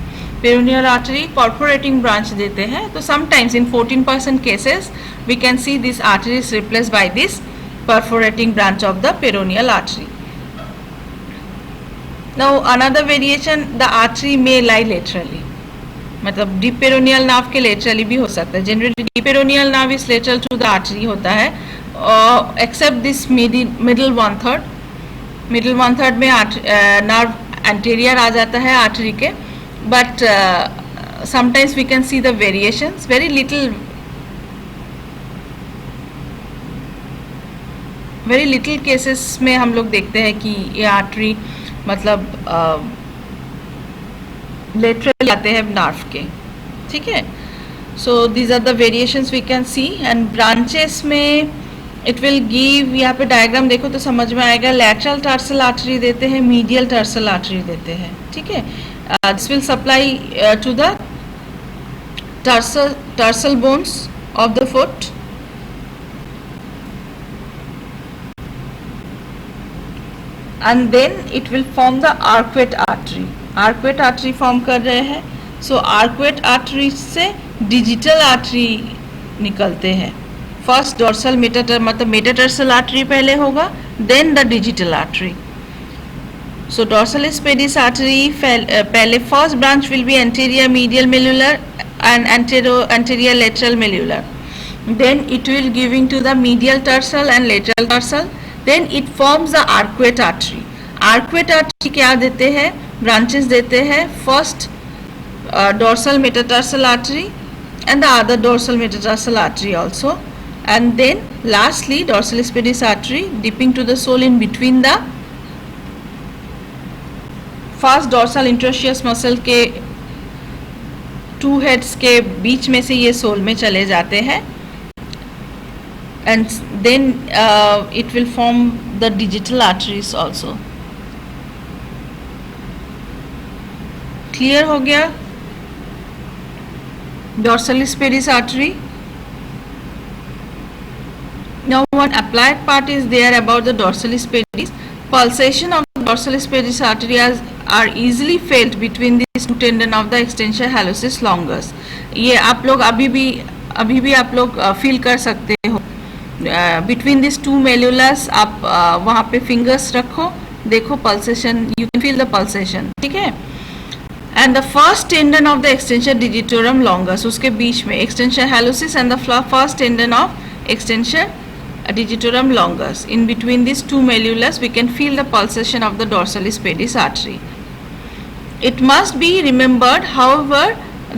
Peroneal artery perforating branch देते हैं, तो sometimes in 14% cases we can see this artery is replaced by this perforating branch of the peroneal artery. Now another variation, the artery may lie laterally. मतलब deep peroneal नाव के laterally भी हो सकता है. Generally deep peroneal नाव इस lateral to the artery होता है, except this middle one third में नर्व एंटीरियर आ जाता है आर्टरी के. But sometimes we can see the variations, very little cases में हम लोग देखते हैं कि ये आर्टरी मतलब लेटरल आते हैं नर्व के, ठीक है. So these are the variations we can see. And branches में इट विल गिव, यहाँ पे डायग्राम देखो तो समझ में आएगा. लैटरल टर्सल आर्टरी देते हैं, मीडियल टर्सल आर्टरी देते हैं, ठीक है. This will supply to the tarsal bones of the foot. And then it will form the arcuate artery. Arcuate artery form कर रहे हैं. So arcuate artery से digital artery निकलते हैं. First dorsal मतलब metatarsal artery पहले होगा, then the digital artery. So dorsalis pedis artery पहले first branch will be anterior medial malleolar and anterior lateral malleolar. Then it will giving to the medial tarsal and lateral tarsal. Then it forms the arcuate artery. Arcuate artery क्या देते हैं? Branches देते हैं. First dorsal metatarsal artery and the other dorsal metatarsal artery also. And then lastly dorsalis pedis artery dipping to the sole in between the first dorsal interosseous muscle के two heads के बीच में से ये soul में चले जाते हैं. And then it will form the digital arteries also. Clear हो गया? Dorsalis pedis artery. Now one applied part is there about the dorsalis pedis. Pulsation of the dorsalis pedis artery are easily felt between these two tendon of the extensor hallucis longus. ये आप लोग अभी भी अभी भी आप लोग feel कर सकते हो। बिटवीन दिस टू मेल्यूलस आप वहाँ पे फिंगर्स रखो, देखो pulsation, you can feel the pulsation, ठीक है। And the first tendon of the extension digitorum longus, उसके बीच में extension hallucis and the first tendon of extension digitorum longus. In between these two malleolus, we can feel the pulsation of the dorsalis pedis artery. It must be remembered, however,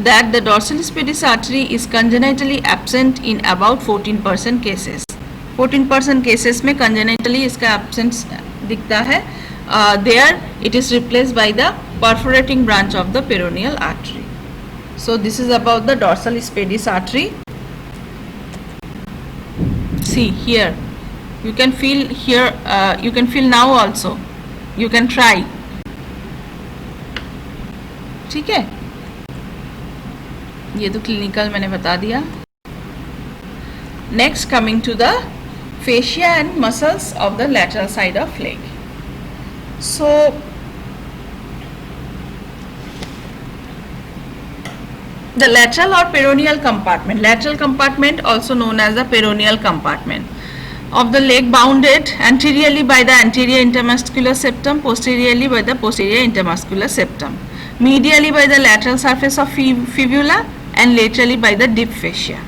that the dorsalis pedis artery is congenitally absent in about 14% cases. 14% cases में congenitally इसका absence दिखता है. There it is replaced by the perforating branch of the peroneal artery. So this is about the dorsalis pedis artery. See here, you can feel here, you can feel now also, you can try, ठीक है। ये तो clinical मैंने बता दिया। Next coming to the fascia and muscles of the lateral side of leg. So the lateral or peroneal compartment also known as the peroneal compartment of the leg, bounded anteriorly by the anterior intermuscular septum, posteriorly by the posterior intermuscular septum, medially by the lateral surface of fibula and laterally by the deep fascia.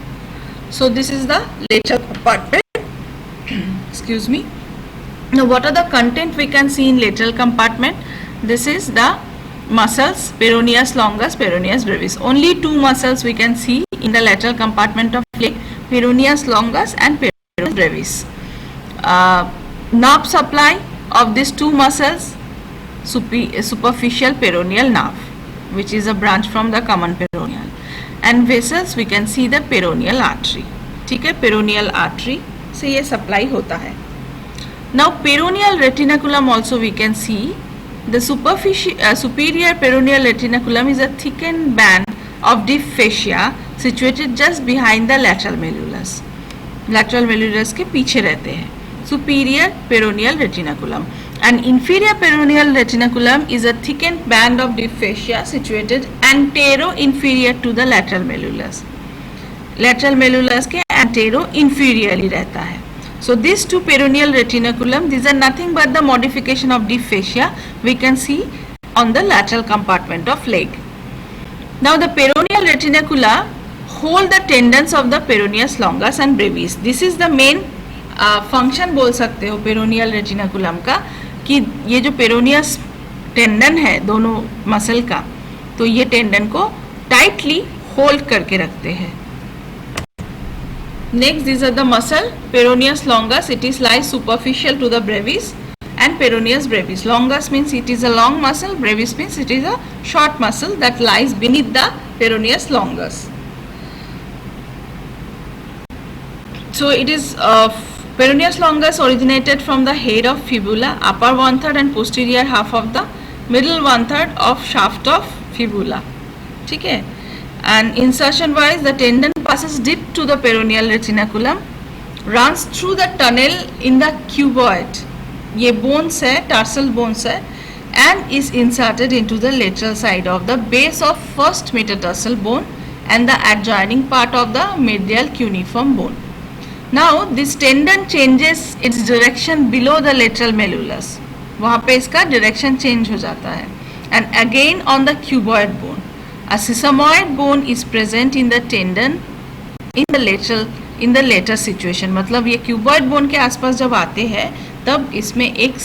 So this is the lateral compartment. Excuse me. Now what are the content we can see in lateral compartment? This is the muscles, peroneus longus, peroneus brevis. Only two muscles we can see in the lateral compartment of leg, peroneus longus and peroneus brevis. Nerve supply of these two muscles, superficial peroneal nerve, which is a branch from the common peroneal, and vessels we can see the peroneal artery. ठीक है, peroneal artery से ये supply होता है. Now peroneal retinaculum also we can see. The superior peroneal retinaculum is a thickened band of deep fascia situated just behind the lateral malleolus. Lateral malleolus के पीछे रहते हैं. Superior peroneal retinaculum. And inferior peroneal retinaculum is a thickened band of deep fascia situated antero-inferior to the lateral malleolus. Lateral malleolus के antero-inferiorly रहता है. So these two peroneal retinaculum, these are nothing but the modification of deep fascia we can see on the lateral compartment of leg. Now the peroneal retinacula hold the tendons of the peroneus longus and brevis. This is the main function बोल सकते हो peroneal retinaculum का, कि ये जो peroneus tendon है दोनों muscle का, तो ये टेंडन को टाइटली होल्ड करके रखते हैं. Next, these are the muscle, peroneus longus, it is lies superficial to the brevis, and peroneus brevis. Longus means it is a long muscle, brevis means it is a short muscle that lies beneath the peroneus longus. So it is peroneus longus originated from the head of fibula, upper 1/3 and posterior half of the middle 1/3 of shaft of fibula. ठीक है. And insertion wise, the tendon passes deep to the peroneal retinaculum, runs through the tunnel in the cuboid, ये bones है, tarsal bones है, and is inserted into the lateral side of the base of first metatarsal bone and the adjoining part of the medial cuneiform bone. Now this tendon changes its direction below the lateral malleolus, वहाँ पे इसका direction change हो जाता है, and again on the cuboid bone. A sesamoid bone is present in the tendon in the later situation. मतलब ये cuboid bone के आसपास जब आते हैं तब इसमें एक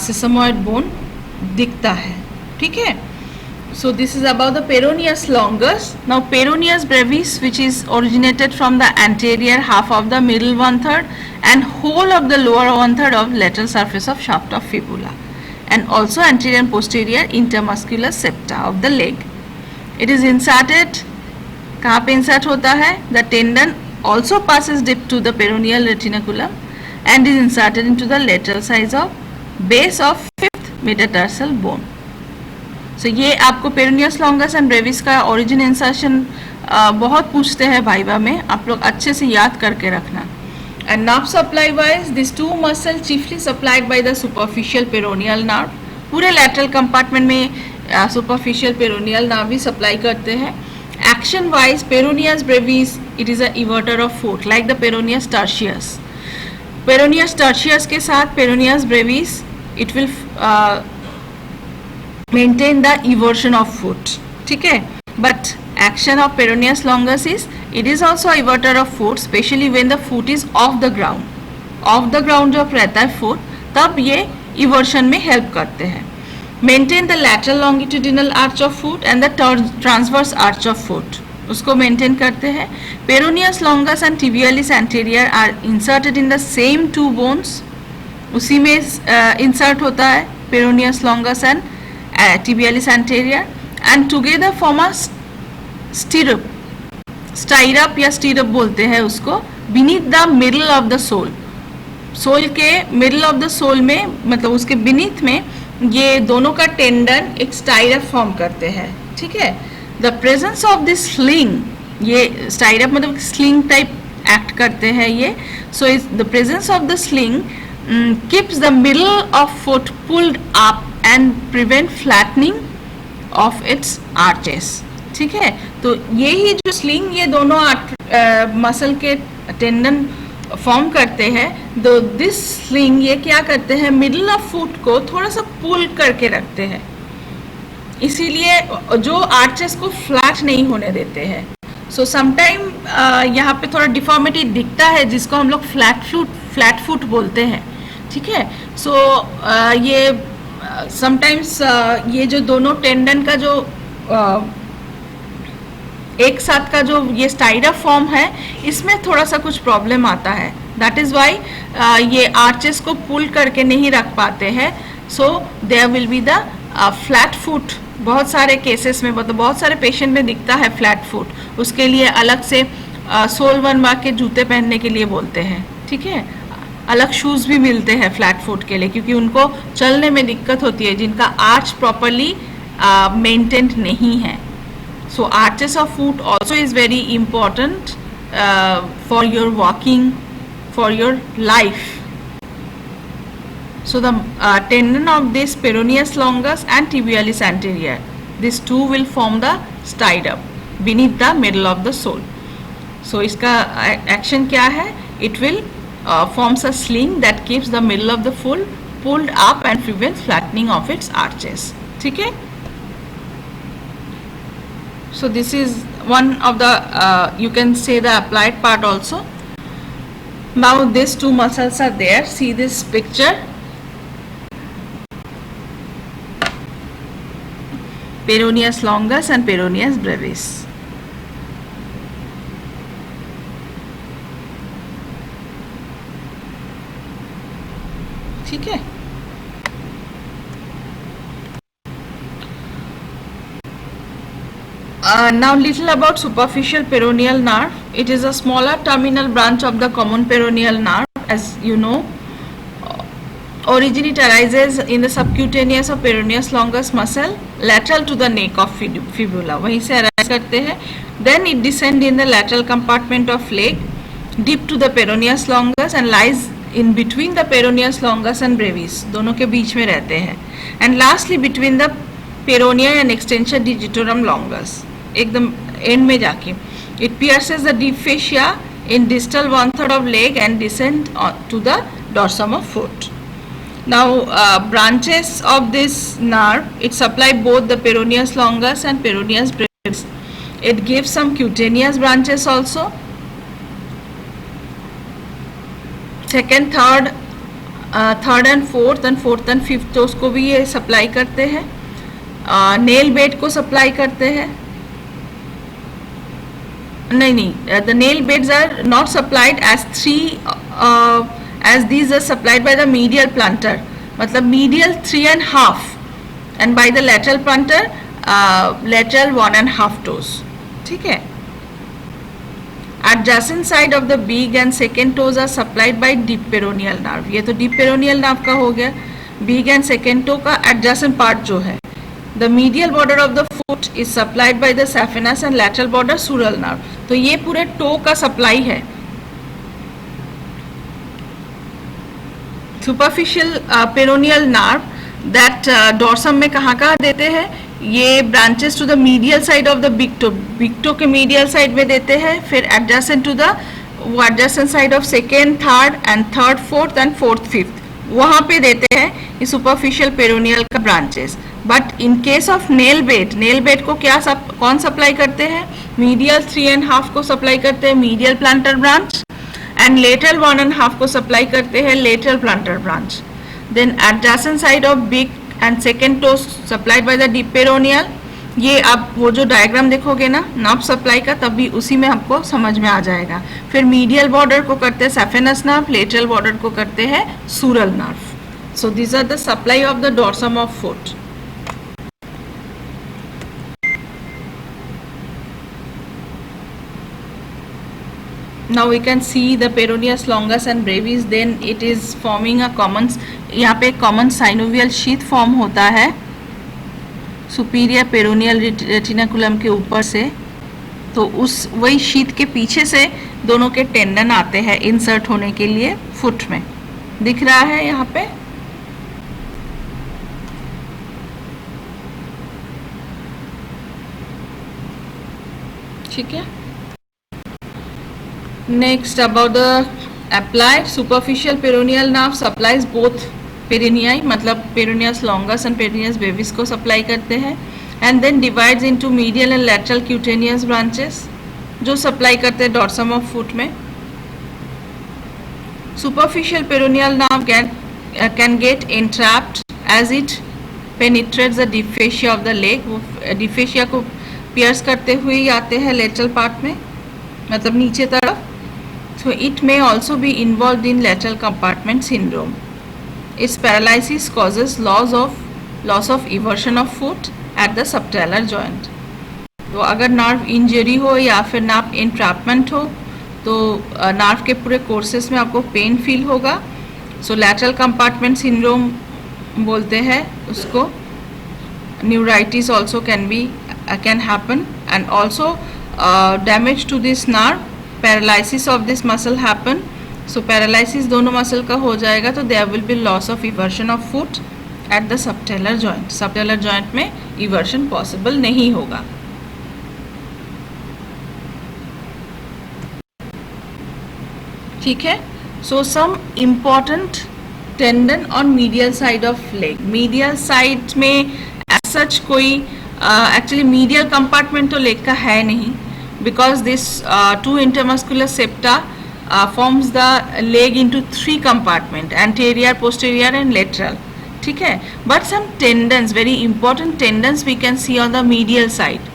sesamoid bone दिखता है. ठीक है. So this is about the peroneus longus. Now peroneus brevis, which is originated from the anterior half of the middle 1/3 and whole of the lower 1/3 of lateral surface of shaft of fibula, and also anterior and posterior intermuscular septa of the leg. It is inserted, कहाँ पे insert होता है? The tendon also passes deep to the peroneal retinaculum and is inserted into the lateral sides of base of fifth metatarsal bone. So ये आपको peroneus longus and brevis का origin insertion बहुत पूछते हैं वाइवा में, आप लोग अच्छे से याद करके रखना. And nerve supply wise, these two muscles chiefly supplied by the superficial peroneal nerve. पूरे lateral compartment में सुपरफिशियल पेरोनियल नर्व भी सप्लाई करते हैं, Action wise, Peroneus brevis, it is a everter of foot like the Peroneus tertius. Peroneus tertius के साथ Peroneus brevis, it will maintain the eversion of foot. ठीक है, but action of Peroneus longus is it is also a everter of foot, especially when the foot is off the ground. Off the ground जब रहता है foot, तब ये eversion में help करते हैं. Maintain the lateral longitudinal arch of foot and the transverse arch of foot. उसको maintain करते हैं. Peroneus longus and tibialis anterior are inserted in the same two bones. उसी में insert होता है Peroneus longus and tibialis anterior and together form a stirrup. Stirrup या stirrup बोलते हैं उसको. Beneath the middle of the sole. Sole के middle of the sole में, मतलब उसके beneath में ये दोनों का टेंडन एक स्टाइरप फॉर्म करते हैं. ठीक है. The presence of this sling, ये स्टाइरप मतलब स्लिंग टाइप एक्ट करते हैं ये. So is the presence of the sling keeps the middle of foot pulled up and prevent flattening of its arches. ठीक है. तो ये ही जो स्लिंग ये दोनों मसल के टेंडन फॉर्म करते हैं, दो दिस स्लिंग ये क्या करते हैं, मिडल ऑफ फुट को थोड़ा सा पुल करके रखते हैं, इसीलिए जो आर्चेस को फ्लैट नहीं होने देते हैं. सो समटाइम यहाँ पे थोड़ा डिफॉर्मिटी दिखता है जिसको हम लोग फ्लैट फुट बोलते हैं. ठीक है. सो ये समटाइम्स ये जो दोनों टेंडन का जो एक साथ का जो ये स्टाइरप फॉर्म है, इसमें थोड़ा सा कुछ प्रॉब्लम आता है. दैट इज़ वाई ये आर्चेस को पुल करके नहीं रख पाते हैं. So there will be the flat foot. बहुत सारे केसेस में, मतलब बहुत सारे पेशेंट में दिखता है फ्लैट फुट. उसके लिए अलग से सोल बनवा के जूते पहनने के लिए बोलते हैं. ठीक है. अलग शूज़ भी मिलते हैं फ्लैट फुट के लिए, क्योंकि उनको चलने में दिक्कत होती है जिनका आर्च प्रॉपरली मेंटेन्ड नहीं है. So arches of foot also is very important for your walking, for your life. So the tendon of this Peroneus longus and tibialis anterior, these two will form the stirrup beneath the middle of the sole. So इसका action क्या है? It will forms a sling that keeps the middle of the foot pulled up and prevents flattening of its arches. ठीक है? So this is one of the you can say the applied part also. Now these two muscles are there. See this picture. Peroneus longus and Peroneus brevis. ठीक है. Now little about superficial peroneal nerve. It is a smaller terminal branch of the common peroneal nerve, as you know. Origin it arises in the subcutaneous of Peroneus longus muscle lateral to the neck of fibula. वहीं से arise करते हैं. Then it descend in the lateral compartment of leg, deep to the Peroneus longus and lies in between the Peroneus longus and brevis. दोनों के बीच में रहते हैं. And lastly between the peroneal and extensor digitorum longus. एकदम and में जाके it pierces the deep fascia in distal 1/3 of leg and descend to the dorsum of foot. Now branches of this nerve, it supply both the Peroneus longus and Peroneus brevis. It gives some cutaneous branches also. Second, third and fourth and fifth तो उसको भी ये supply करते हैं. Nail bed को supply करते हैं. नहीं, the nail beds are not supplied as as these are supplied by the medial plantar. मतलब medial 3.5 and by the lateral plantar lateral 1.5 toes. ठीक है. Adjacent side of the big and second toes are supplied by deep peroneal nerve. ये तो deep peroneal nerve का हो गया. Big and second toe का adjacent part जो है. The medial border of the foot is supplied by the saphenous and lateral border sural nerve. तो ये पूरे टो का सप्लाई है. Superficial peroneal nerve that dorsum में कहाँ देते हैं? ये branches to the medial side of the big toe के मीडियल साइड में देते हैं, फिर adjacent to the adjacent side of second, third and third, fourth and fourth, fifth, वहाँ पे देते हैं ये सुपरफिशियल पेरोनियल का branches. But in case of nail bed को क्या कौन सप्लाई करते हैं? मीडियल 3.5 को सप्लाई करते हैं medial plantar branch, and lateral 1.5 को सप्लाई करते हैं lateral plantar branch. Then adjacent side of big and second toe supplied by the deep peroneal. ये आप वो जो डायग्राम देखोगे ना नर्व सप्लाई का, तब भी उसी में आपको समझ में आ जाएगा. फिर मीडियल बॉर्डर को करते हैं सैफेनस नर्व, लेटरल बॉर्डर को करते हैं sural nerve. So this are the supply of the dorsum of foot. Now we can see the peroneus longus and brevis. Then it is forming a common, यहाँ पे common synovial sheath form होता है superior peroneal retinaculum के ऊपर से. तो उस वही शीथ के पीछे से दोनों के टेंडन आते हैं इंसर्ट होने के लिए फुट में. दिख रहा है यहाँ पे. ठीक है. Next, about the applied superficial peroneal nerve supplies both peronei, मतलब peroneus longus and peroneus brevis को सप्लाई करते हैं, and then divides into medial and lateral cutaneous branches जो सप्लाई करते हैं डॉर्सम ऑफ फुट में. Superficial peroneal nerve can get entrapped as it penetrates the deep fascia of the leg. वो डिफेशिया को piers करते हुए ही आते हैं लेटरल पार्ट में, मतलब नीचे तरफ. So it may also be involved in lateral compartment syndrome. Its paralysis causes loss of eversion of foot at the subtalar joint. तो अगर नर्व इंजरी हो या फिर नर्व entrapment हो तो नर्व के पूरे कोर्सेस में आपको पेन फील होगा. सो लैटरल कंपार्टमेंट सिंड्रोम बोलते हैं उसको. Neuritis also can happen, and also damage to this nerve, paralysis of this muscle happen. So paralysis दोनों मसल का हो जाएगा तो there will be loss of eversion of foot at the subtalar joint. Subtalar joint में eversion possible नहीं होगा. ठीक है. So some important tendon on medial side of leg. Medial side में as such कोई एक्चुअली मीडियल कंपार्टमेंट तो leg का है नहीं, because this 2 intermuscular septa forms the leg into 3 compartment, anterior, posterior and lateral. ठीक है. But some tendons, very important tendons we can see on the medial side.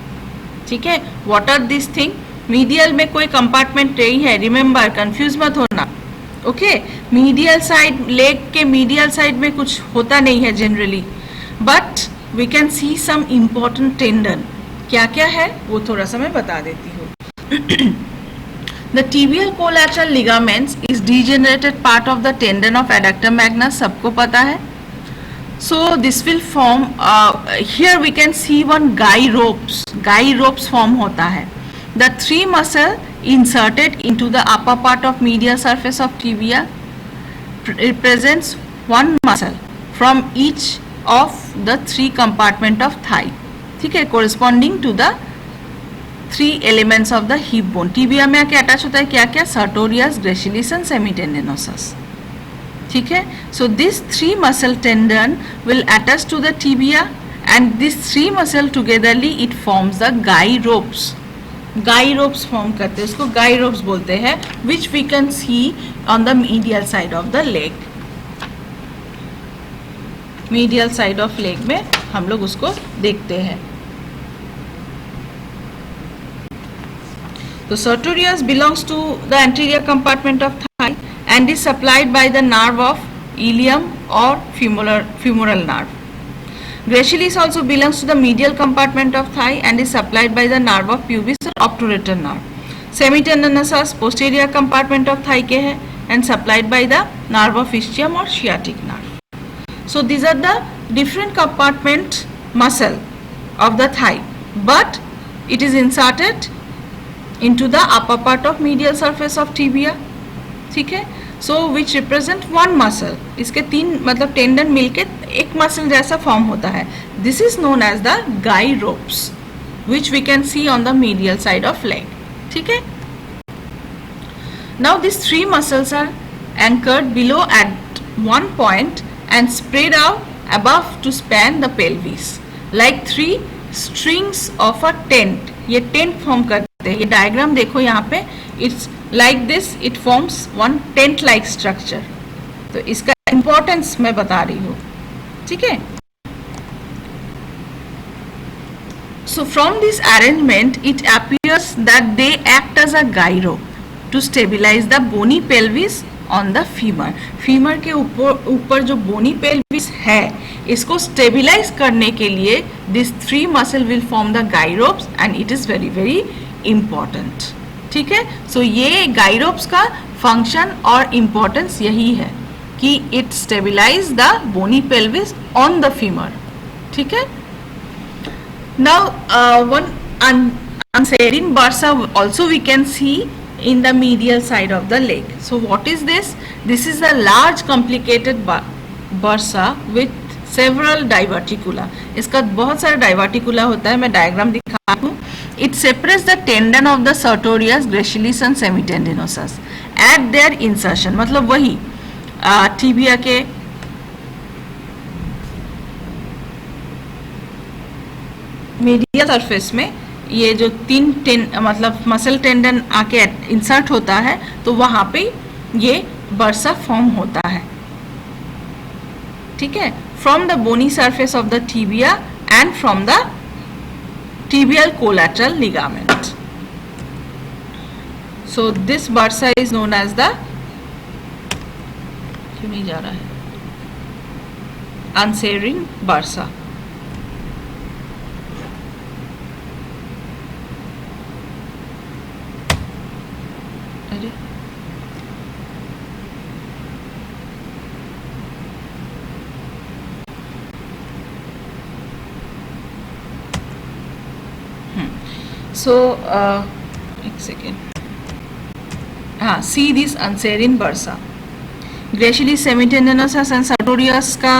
ठीक है. What are these thing? Medial में कोई compartment नहीं है, remember, confuse मत होना. ओके. मीडियल साइड, लेग के मीडियल साइड में कुछ होता नहीं है generally, but we can see some important tendon. क्या क्या है वो थोड़ा सा मैं बता देती हूँ. The tibial collateral ligaments is degenerated part of the tendon of adductor magnus. सबको पता है. So this will form. Here we can see one guy ropes. Guy ropes form होता है. The 3 muscle inserted into the upper part of medial surface of tibia represents one muscle from each of the 3 compartment of thigh. ठीक है. corresponding to the 3 elements of the hip bone. Tibia में क्या attach होता है, क्या क्या? sartorius, gracilis and semitendinosus. ठीक है. so this 3 muscle tendon will attach to the tibia, and these 3 muscle togetherly it forms the guy ropes. guy ropes form करते हैं, उसको guy ropes बोलते हैं, which we can see on the medial side of the leg. Medial side of leg में हम लोग उसको देखते हैं. तो sartorius belongs to the anterior compartment of thigh and is supplied by the nerve of ilium or femoral nerve. Gracilis also belongs to the medial compartment of thigh and is supplied by the nerve of pubis or obturator nerve. Semitendinosus posterior compartment of thigh के है and supplied by the nerve of ischium or sciatic nerve. So these are the different compartment muscle of the thigh, but it is inserted into the upper part of medial surface of tibia. ठीक है. So which represent one muscle. इसके 3 मतलब tendon मिलके एक muscle जैसा form होता है. This is known as the guy ropes which we can see on the medial side of leg. ठीक है. Now these three muscles are anchored below at one point and spread out above to span the pelvis like three strings of a tent. ये tent form करते हैं. ये diagram देखो यहाँ पे, it's like this, it forms one tent like structure. तो इसका importance मैं बता रही हूँ. ठीक है. So from this arrangement, it appears that they act as a guide rope to stabilize the bony pelvis on the femur. Femur के ऊपर जो bony pelvis है, इसको stabilize करने के लिए these three muscle will form the guide ropes and it is very very important. ठीक है. So ये guide ropes का function और importance यही है कि it stabilize the bony pelvis on the femur. ठीक है. Now one unserine bursa also we can see in the medial side of the leg. So what is this? This is a large complicated bursa with several diverticula. इसका बहुत सारा diverticula होता है. मैं diagram दिखा दूँ. It separates the tendon of the sartorius, gracilis and semitendinosus at their insertion. मतलब वही टिबिया के मीडियल सरफेस में ये जो मतलब मसल टेंडन आके इंसर्ट होता है, तो वहाँ पे ये बर्सा फॉर्म होता है. ठीक है. From the bony surface of the tibia and from the tibial collateral ligament. So this bursa is known as the, क्यों नहीं जा रहा है, अनसेरिन बर्सा. So एक सेकेंड. हाँ, see this unserine bursa. Gracilis, semitendinosus and sartorius का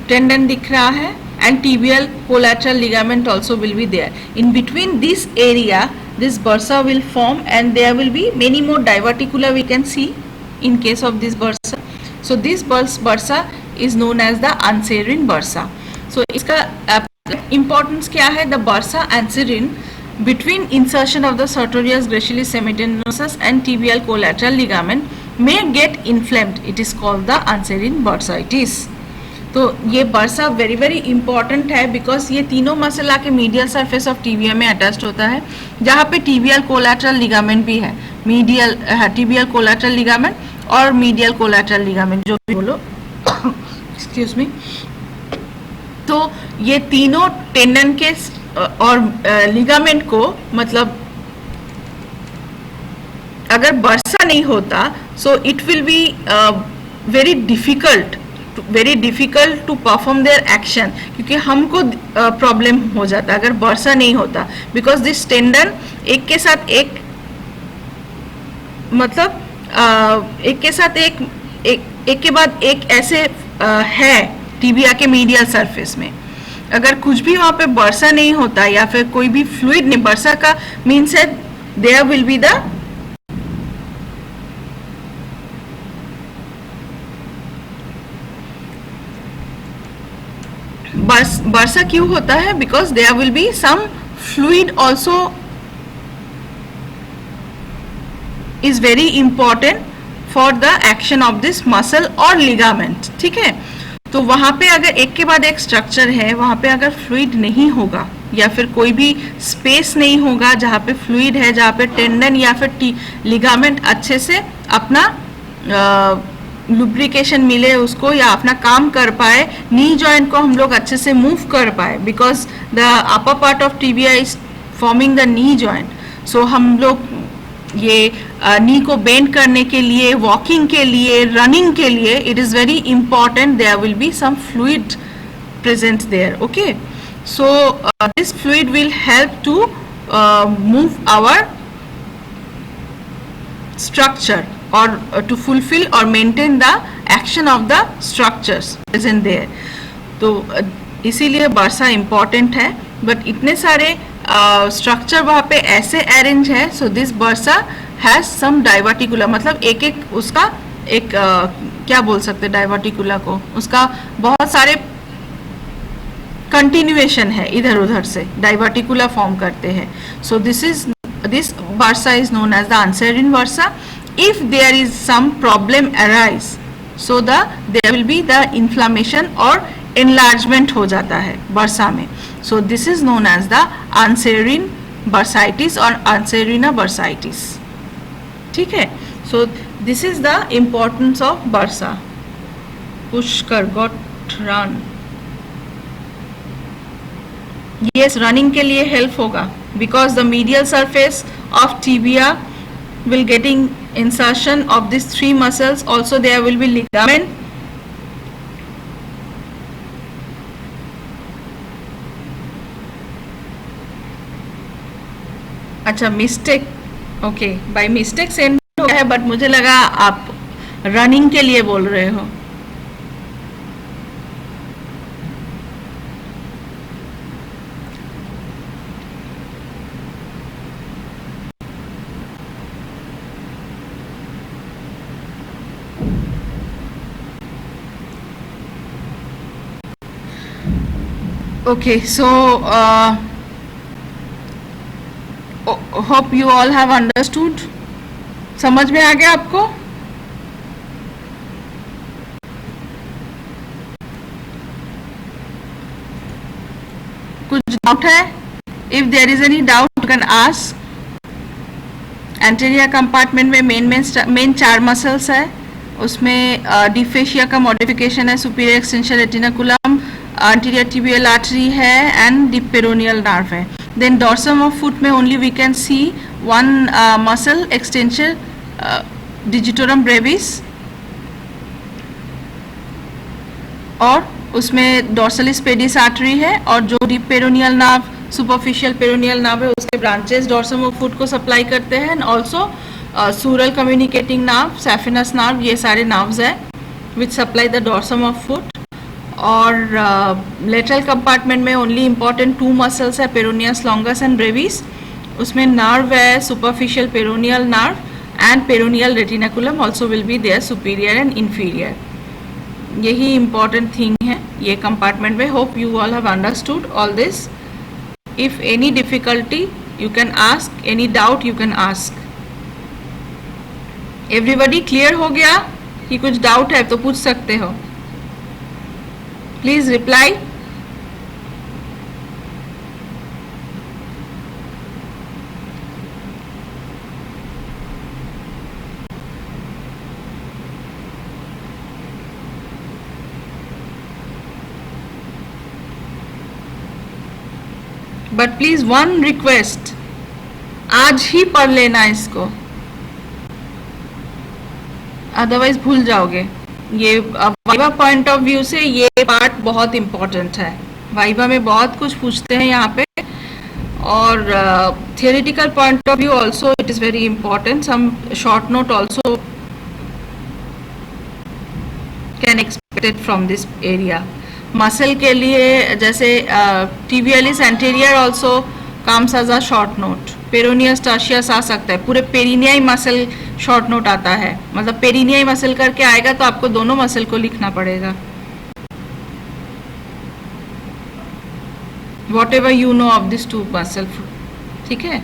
tendon दिख रहा है and tibial collateral ligament also will be there. In between this area, this bursa will form and there will be many more diverticula we can see in case of this bursa. So this bursa is known as the unserine bursa. So इसका importance क्या है? The bursa unserine between insertion of the sartorius, gracilis, semitendinosus and tibial collateral ligament may get inflamed. It is called the unserine bursitis. तो ये bursa very very important है because ये तीनों muscle आके medial surface of tibia में attached होता है, जहाँ पे टीबियल कोलैटरल लिगामेंट भी है. मीडियल टीबियल कोलैटरल लिगामेंट और मीडियल कोलैटरल लिगामेंट, जो भी बोलो, एक्सक्यूज मी. तो ये तीनों टेंडन के और लिगामेंट को, मतलब अगर बर्सा नहीं होता so it will be very difficult to perform their action, क्योंकि हमको प्रॉब्लम हो जाता अगर बर्सा नहीं होता. बिकॉज दिस टेंडन एक के साथ एक, मतलब एक के साथ एक के बाद एक ऐसे है टीबिया के मीडियल सरफेस में. अगर कुछ भी वहाँ पे बर्सा नहीं होता या फिर कोई भी फ्लूइड नहीं, बर्सा का मीन्स है there will be the bursa क्यों होता है? Because there will be some fluid also is very important for the action of this muscle और लिगामेंट. ठीक है. तो वहाँ पे अगर एक के बाद एक स्ट्रक्चर है, वहाँ पे अगर फ्लूइड नहीं होगा या फिर कोई भी स्पेस नहीं होगा जहाँ पे फ्लूइड है, जहाँ पे टेंडन या फिर लिगामेंट अच्छे से अपना लुब्रिकेशन मिले उसको या अपना काम कर पाए, नी जॉइंट को हम लोग अच्छे से मूव कर पाए, because the upper part of tibia is forming the knee joint. So हम लोग ये नी को बेंड करने के लिए, वॉकिंग के लिए, रनिंग के लिए, it is very important there will be some fluid present there. Okay. So this fluid will help to move our structure or to fulfill or maintain the action of the structures present there. तो इसीलिए bursa important है, but इतने सारे structure वहाँ पे ऐसे arrange है, so this bursa has some diverticula, मतलब एक एक उसका एक क्या बोल सकते हैं डाइवर्टिकुला को, उसका बहुत सारे कंटिन्यूएशन है, इधर उधर से डाइवर्टिकुला फॉर्म करते हैं. सो this bursa is known as the Ansarian bursa. If there is some problem arise, so there will be the inflammation or enlargement हो जाता है bursa में. So this is known as the Ansarian bursitis or Ansarina bursitis. ठीक है. So this is the importance of bursa. Pushkar got run. Yes, running के लिए help होगा, because the medial surface of tibia will getting insertion of these three muscles. Also there will be ligament. अच्छा, mistake, okay, by mistake send हो गया है, but मुझे लगा आप रनिंग के लिए बोल रहे हो. Okay, so hope you all have understood. समझ में आ गया आपको? कुछ डाउट है? If there is any doubt, you can ask. Anterior compartment में मेन 4 मसल्स है, उसमें डिफेशिया का मॉडिफिकेशन है, superior extension retinaculum, anterior tibial artery है and deep peroneal nerve है. Then dorsum of foot में only we can see one muscle extension, digitorum brevis, और उसमें डॉर्सलिस पेडिस आर्टरी है, और जो deep peroneal nerve, superficial peroneal nerve है, उसके ब्रांचेस डॉर्सम ऑफ फुट को सप्लाई करते हैं. And also sural communicating nerve, saphenous nerve, ये सारे नर्व्स है which supply the dorsum of foot. और लेटरल कंपार्टमेंट में ओनली इम्पॉर्टेंट 2 मसल्स है, पेरोनियस लॉन्गस एंड ब्रेविस. उसमें नर्व है superficial peroneal nerve and peroneal retinaculum also will be there, superior and inferior. यही important thing है ये compartment में. Hope you all have understood all this. If any difficulty you can ask, any doubt you can ask. Everybody clear हो गया? कि कुछ doubt है तो पूछ सकते हो. Please reply. But please one request, आज ही पढ़ लेना इसको, अदरवाइज भूल जाओगे. ये वाइवा पॉइंट ऑफ व्यू से ये पार्ट बहुत इम्पोर्टेंट है. वाइवा में बहुत कुछ पूछते हैं यहाँ पे, और theoretical point of view also it is very important. Some short note also can expected from this area. Muscle के लिए जैसे tibialis anterior also comes as a short note. Peroneus tertius आ सकता है, पूरे पेरिनियाई मसल शॉर्ट नोट आता है, मतलब पेरिनियाई मसल करके आएगा तो आपको दोनों मसल को लिखना पड़ेगा. What ever you know of this 2 muscle. ठीक है.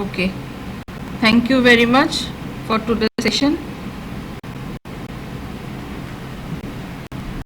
Okay, thank you very much for today session.